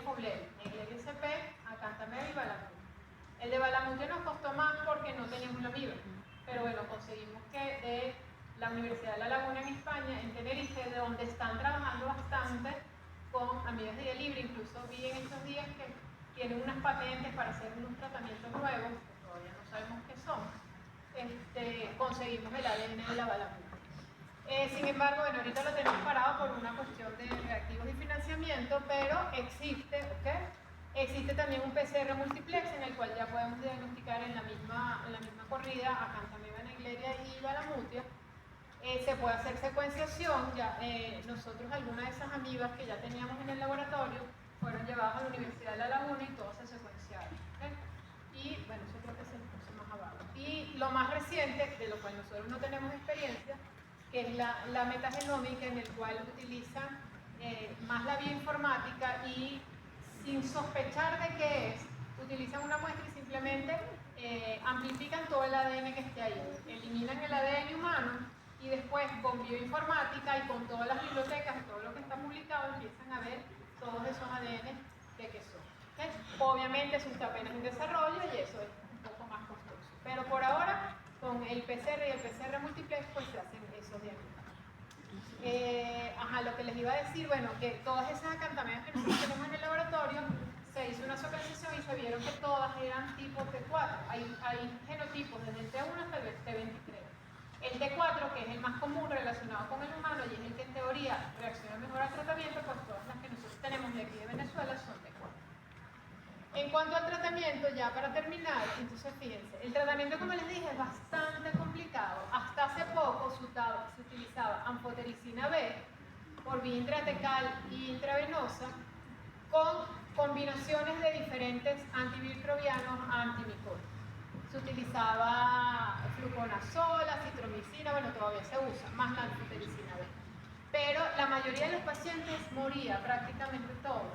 fowleri, Naegleria sp, acantameba y Balamut. El de Balamut nos costó más porque no teníamos la amiba, pero bueno, conseguimos que de la Universidad de La Laguna en España, en Tenerife, de donde están trabajando bastante con amibas de día libre, incluso vi en estos días que tienen unas patentes para hacer unos tratamientos nuevos, que todavía no sabemos qué son, conseguimos el ADN de la Balamut. Sin embargo, bueno, ahorita lo tenemos parado por una cuestión de reactivos y financiamiento, pero existe, ¿ok? Existe también un PCR multiplex en el cual ya podemos diagnosticar en la misma corrida acantameba, Naegleria y Balamutia. Se puede hacer secuenciación, ya, nosotros algunas de esas amibas que ya teníamos en el laboratorio fueron llevadas a la Universidad de La Laguna y todas se secuenciaron. ¿Okay? Y bueno, eso creo que se puso más abajo. Y lo más reciente, de lo cual nosotros no tenemos experiencia, que es la metagenómica, en el cual utilizan más la bioinformática y sin sospechar de qué es, utilizan una muestra y simplemente amplifican todo el ADN que esté ahí, eliminan el ADN humano y después con bioinformática y con todas las bibliotecas y todo lo que está publicado empiezan a ver todos esos ADN de qué son. ¿Okay? Obviamente eso está apenas en desarrollo y eso es un poco más costoso. Pero por ahora, con el PCR y el PCR múltiplex, pues se hacen esos diagnósticos. Lo que les iba a decir, bueno, que todas esas acantameas que nosotros tenemos en el laboratorio, se hizo una secuenciación y se vieron que todas eran tipo T4. Hay genotipos desde el T1 hasta el T23. El T4, que es el más común relacionado con el humano y es el que en teoría reacciona mejor al tratamiento, pues todas las que nosotros tenemos de aquí de Venezuela son T4. En cuanto al tratamiento, ya para terminar, entonces fíjense, el tratamiento, como les dije, es bastante complicado. Hasta hace poco se utilizaba anfotericina B por vía intratecal y intravenosa con combinaciones de diferentes antimicrobianos antimicóticos. Se utilizaba fluconazol, acitromicina, bueno, todavía se usa, más la anfotericina B. Pero la mayoría de los pacientes moría, prácticamente todos.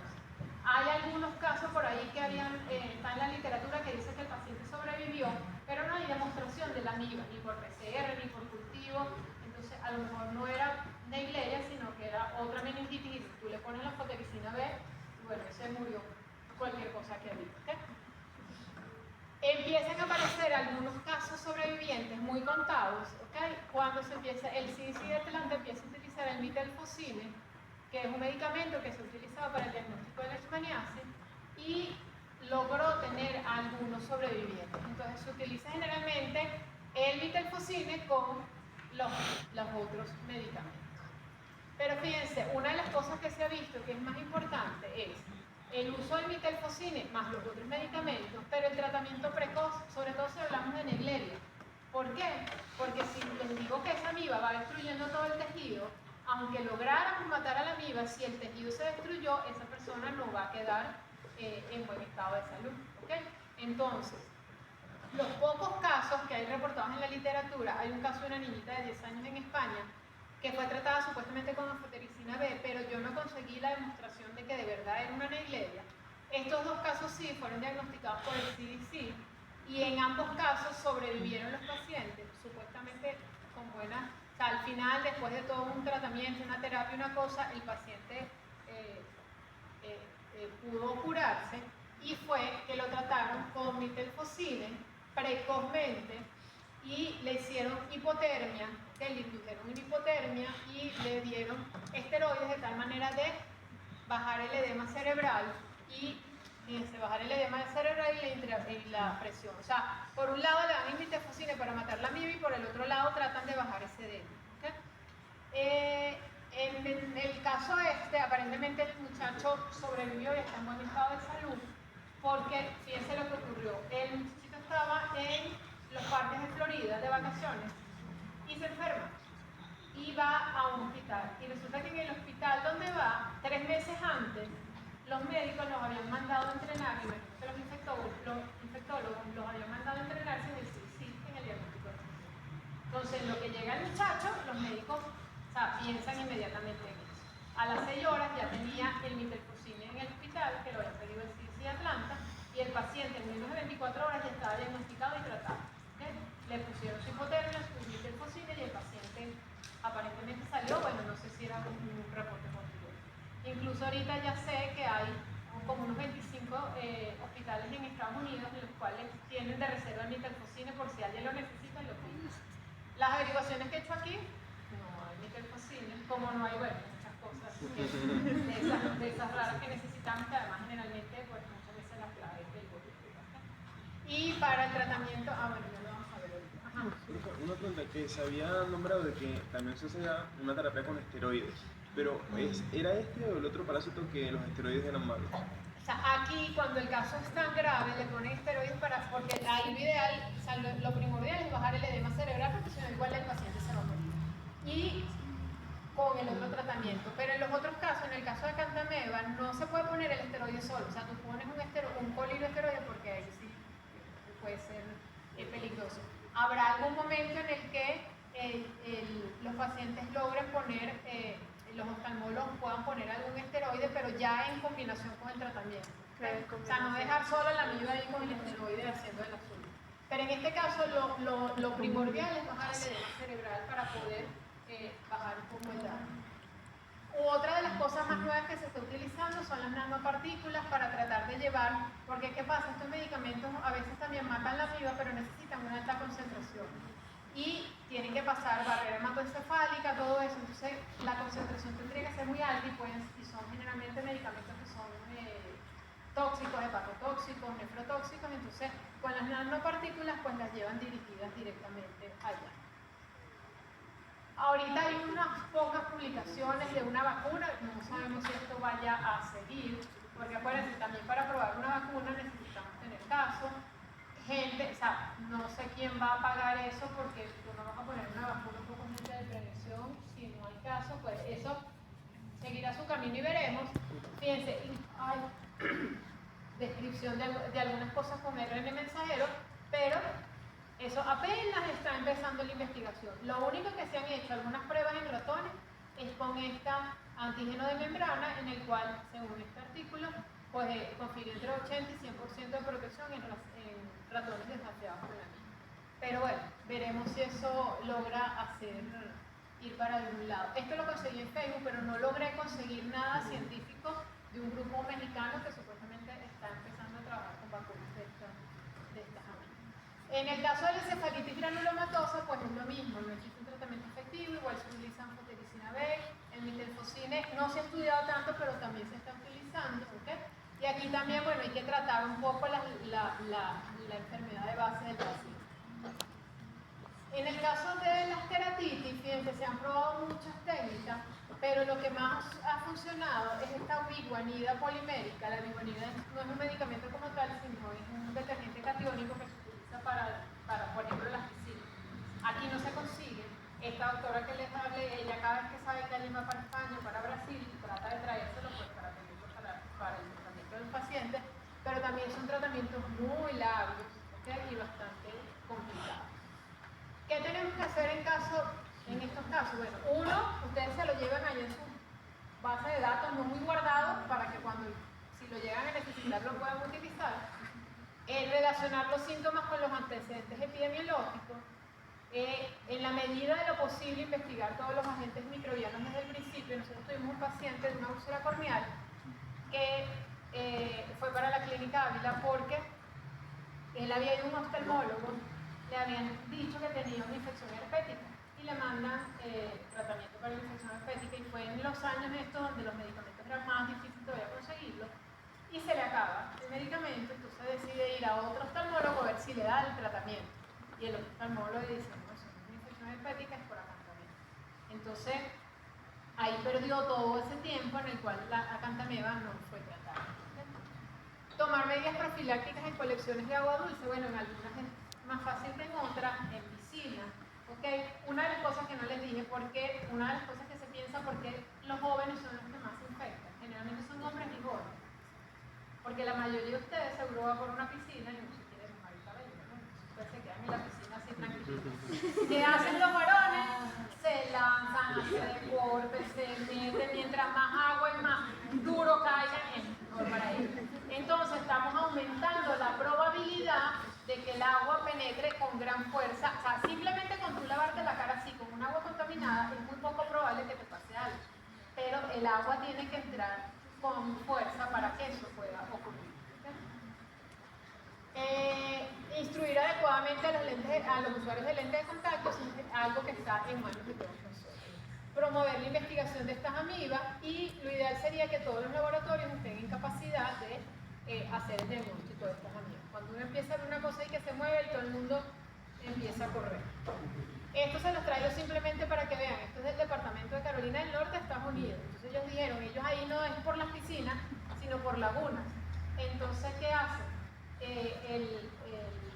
Hay algunos casos por ahí que está en la literatura que dice que el paciente sobrevivió, pero no hay demostración de la MIBA, ni por PCR, ni por cultivo. Entonces, a lo mejor no era Naegleria, sino que era otra meningitis, y si tú le pones la anfotericina B, bueno, ese murió cualquier cosa que había. ¿Okay? Empiezan a aparecer algunos casos sobrevivientes muy contados, ¿okay? Cuando se empieza, el CDC de Atlanta empieza a utilizar el mitelfosine, que es un medicamento que se utilizaba para el diagnóstico de la leishmaniasis, y logró tener algunos sobrevivientes. Entonces se utiliza generalmente el mitelfosine con los otros medicamentos. Pero fíjense, una de las cosas que se ha visto que es más importante es el uso del mitelfosine más los otros medicamentos, pero el tratamiento precoz, sobre todo si hablamos de Naegleria. ¿Por qué? Porque si les digo que esa amiba va destruyendo todo el tejido, aunque lográramos matar a la amiba, si el tejido se destruyó, esa persona no va a quedar en buen estado de salud. ¿Okay? Entonces, los pocos casos que hay reportados en la literatura, hay un caso de una niñita de 10 años en España que fue tratada supuestamente con anfotericina B, pero yo no conseguí la demostración de que de verdad era una Naegleria. Estos dos casos sí fueron diagnosticados por el CDC y en ambos casos sobrevivieron los pacientes, supuestamente con buena... O sea, al final, después de todo un tratamiento, una terapia, una cosa, el paciente pudo curarse y fue que lo trataron con mitelfosine precozmente y le hicieron hipotermia, que le indujeron una hipotermia y le dieron esteroides de tal manera de bajar el edema cerebral y bajar el edema cerebral y la presión. O sea, por un lado le dan mitelfosine para matar la amiba y por el otro lado tratan de bajar ese edema. ¿Okay? En el caso aparentemente el muchacho sobrevivió y está en buen estado de salud porque, fíjense lo que ocurrió, el muchachito estaba en los parques de Florida de vacaciones y se enferma y va a un hospital y resulta que en el hospital donde va, 3 meses antes, los médicos los habían mandado a entrenar, y los infectólogos los habían mandado a entrenar sin el CDC en el diagnóstico. Entonces, lo que llega el muchacho, los médicos piensan inmediatamente en eso. A las 6 horas ya tenía el mitelfosine en el hospital, que lo había pedido el CDC de Atlanta, y el paciente en menos de 24 horas ya estaba diagnosticado y tratado. ¿Okay? Le pusieron su hipotermia, su mitelfosine y el paciente aparentemente salió, bueno, no sé si era un reporte positivo. Incluso ahorita ya sé que hay como unos 25 hospitales en Estados Unidos en los cuales tienen de reserva el mitelfosine por si alguien lo necesita y lo pide. Las averiguaciones que he hecho aquí, no hay mitelfosine, como no hay, bueno, muchas cosas de esas raras que necesitamos, que además generalmente pues muchas veces las trae del gobierno. Y para el tratamiento, bueno, ya lo vamos a ver ahorita. Ajá. Una pregunta, que se había nombrado de que también se hacía una terapia con esteroides, pero ¿era este o el otro parásito que los esteroides eran malos? O sea, aquí cuando el caso es tan grave le ponen esteroides porque ahí lo ideal, o sea, lo primordial es bajar el edema cerebral porque si no igual el paciente se va a morir. Y con el otro tratamiento, pero en los otros casos, en el caso de Cantameva, no se puede poner el esteroide solo, o sea, tú pones un coliroesteroide porque ahí sí puede ser peligroso. Habrá algún momento en el que los pacientes logren poner, los oftalmólogos puedan poner algún esteroide, pero ya en combinación con el tratamiento. O sea, no dejar solo la amiba ahí con el esteroide haciendo el azul. Pero en este caso lo primordial es bajar el edema cerebral para poder bajar un poco el daño. Otra de las cosas más nuevas que se está utilizando son las nanopartículas para tratar de llevar, porque ¿qué pasa? Estos medicamentos a veces también matan la amiba, pero necesitan una alta concentración. Y tienen que pasar barrera hematoencefálica, todo eso. Entonces la concentración tendría que ser muy alta y son generalmente medicamentos que son tóxicos, hepatotóxicos, nefrotóxicos. Entonces con las nanopartículas pues las llevan dirigidas directamente allá. Ahorita hay unas pocas publicaciones de una vacuna, no sabemos si esto vaya a seguir, porque acuérdense, también para probar una vacuna necesitamos tener casos, gente, o sea, no sé quién va a pagar eso porque tú no vas a poner una vacuna un poco gente de prevención, si no hay caso, pues eso seguirá su camino y veremos. Fíjense, hay descripción de algunas cosas con RN mensajero, pero eso apenas está empezando la investigación. Lo único que se han hecho algunas pruebas en ratones es con este antígeno de membrana, en el cual, según este artículo, pues confiere entre 80 y 100% de protección en ratones desafeados por la misma. Pero bueno, veremos si eso logra ir para algún lado. Esto lo conseguí en Facebook, pero no logré conseguir nada científico de un grupo mexicano que supuestamente está empezando a trabajar con vacunas de estas amigas. En el caso de la encefalitis granulomatosa, pues es lo mismo, no existe un tratamiento efectivo, igual se utiliza anfotericina B, el metilfosine no se ha estudiado tanto, pero también se está utilizando, ¿ok? Y aquí también, bueno, hay que tratar un poco la enfermedad de base del paciente. En el caso de las queratitis, fíjense, se han probado muchas técnicas, pero lo que más ha funcionado es esta biguanida polimérica. La biguanida no es un medicamento como tal, sino es un detergente catiónico que se utiliza para por ejemplo, las piscinas. Aquí no se consigue. Esta doctora que les hablé, ella cada vez que sabe que alguien va para España o para Brasil, trata de traérselo pues, para pedirlo para el tratamiento del paciente, pero también son tratamientos muy largos, ¿okay? Y bastante complicados. ¿Qué tenemos que hacer en estos casos? Bueno, uno, ustedes se lo llevan allá en su base de datos, no muy guardado, para que si lo llegan a necesitar lo puedan utilizar. Relacionar los síntomas con los antecedentes epidemiológicos. En la medida de lo posible, investigar todos los agentes microbianos desde el principio. Nosotros tuvimos un paciente de una úlcera corneal que fue para la clínica Ávila porque él había ido a un oftalmólogo, le habían dicho que tenía una infección herpética y le mandan tratamiento para la infección herpética, y fue en los años estos donde los medicamentos eran más difíciles todavía conseguirlo, y se le acaba el medicamento. Entonces decide ir a otro oftalmólogo a ver si le da el tratamiento, y el oftalmólogo le dice, no, si no es una infección herpética es por acantameba. Entonces ahí perdió todo ese tiempo en el cual la acantameba no fue tratada. Tomar medidas profilácticas en colecciones de agua dulce. Bueno, en algunas es más fácil que en otras, en piscina. ¿Okay? Una de las cosas que no les dije, una de las cosas que se piensa, porque los jóvenes son los que más se infectan. Generalmente son hombres y jóvenes. Porque la mayoría de ustedes seguro va por una piscina y no se quiere mojar el cabello, ¿no? Entonces se quedan en la piscina así tranquilos. ¿Qué hacen los varones? Se lanzan, hacen deporte, se meten, mientras más agua y más duro caigan, es mejor para ellos. Entonces estamos aumentando la probabilidad de que el agua penetre con gran fuerza. O sea, simplemente con tú lavarte la cara así con un agua contaminada es muy poco probable que te pase algo. Pero el agua tiene que entrar con fuerza para que eso pueda ocurrir. Instruir adecuadamente a los usuarios de lentes de contacto es algo que está en manos de todos nosotros. Promover la investigación de estas amibas, y lo ideal sería que todos los laboratorios estén en capacidad de hacer el diagnóstico de estas amibas. Cuando uno empieza a ver una cosa y que se mueve y todo el mundo empieza a correr. Esto se los traigo simplemente para que vean. Esto es del departamento de Carolina del Norte, Estados Unidos. Entonces ellos dijeron, ellos ahí no es por las piscinas, sino por lagunas. Entonces, ¿qué hacen? El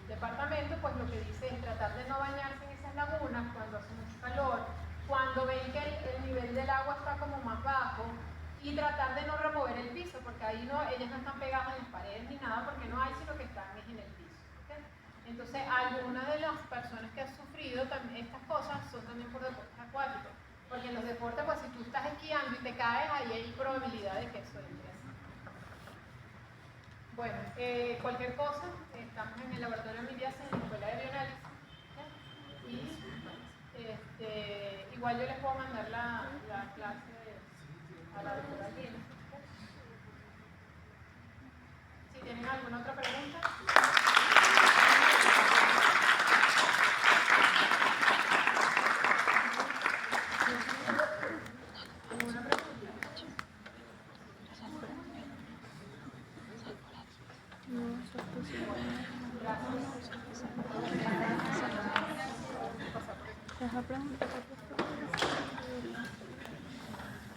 departamento pues lo que dice es tratar de no bañarse en esas lagunas cuando hace mucho calor, cuando ven que el nivel del agua está como más bajo, y tratar de no remover el piso, porque ahí ellas no están pegadas en las paredes ni nada, porque no hay, sino que están en el piso. ¿Okay? Entonces, algunas de las personas que han sufrido estas cosas son también por deportes acuáticos, porque en los deportes, pues si tú estás esquiando y te caes, ahí hay probabilidad de que eso entre así. Bueno, cualquier cosa, estamos en el laboratorio Miliasis en la Escuela de Bioanálisis. Y igual yo les puedo mandar la clase a la doctora Gina. Si tienen alguna otra pregunta. ¿Alguna pregunta? Gracias. Deja preguntar.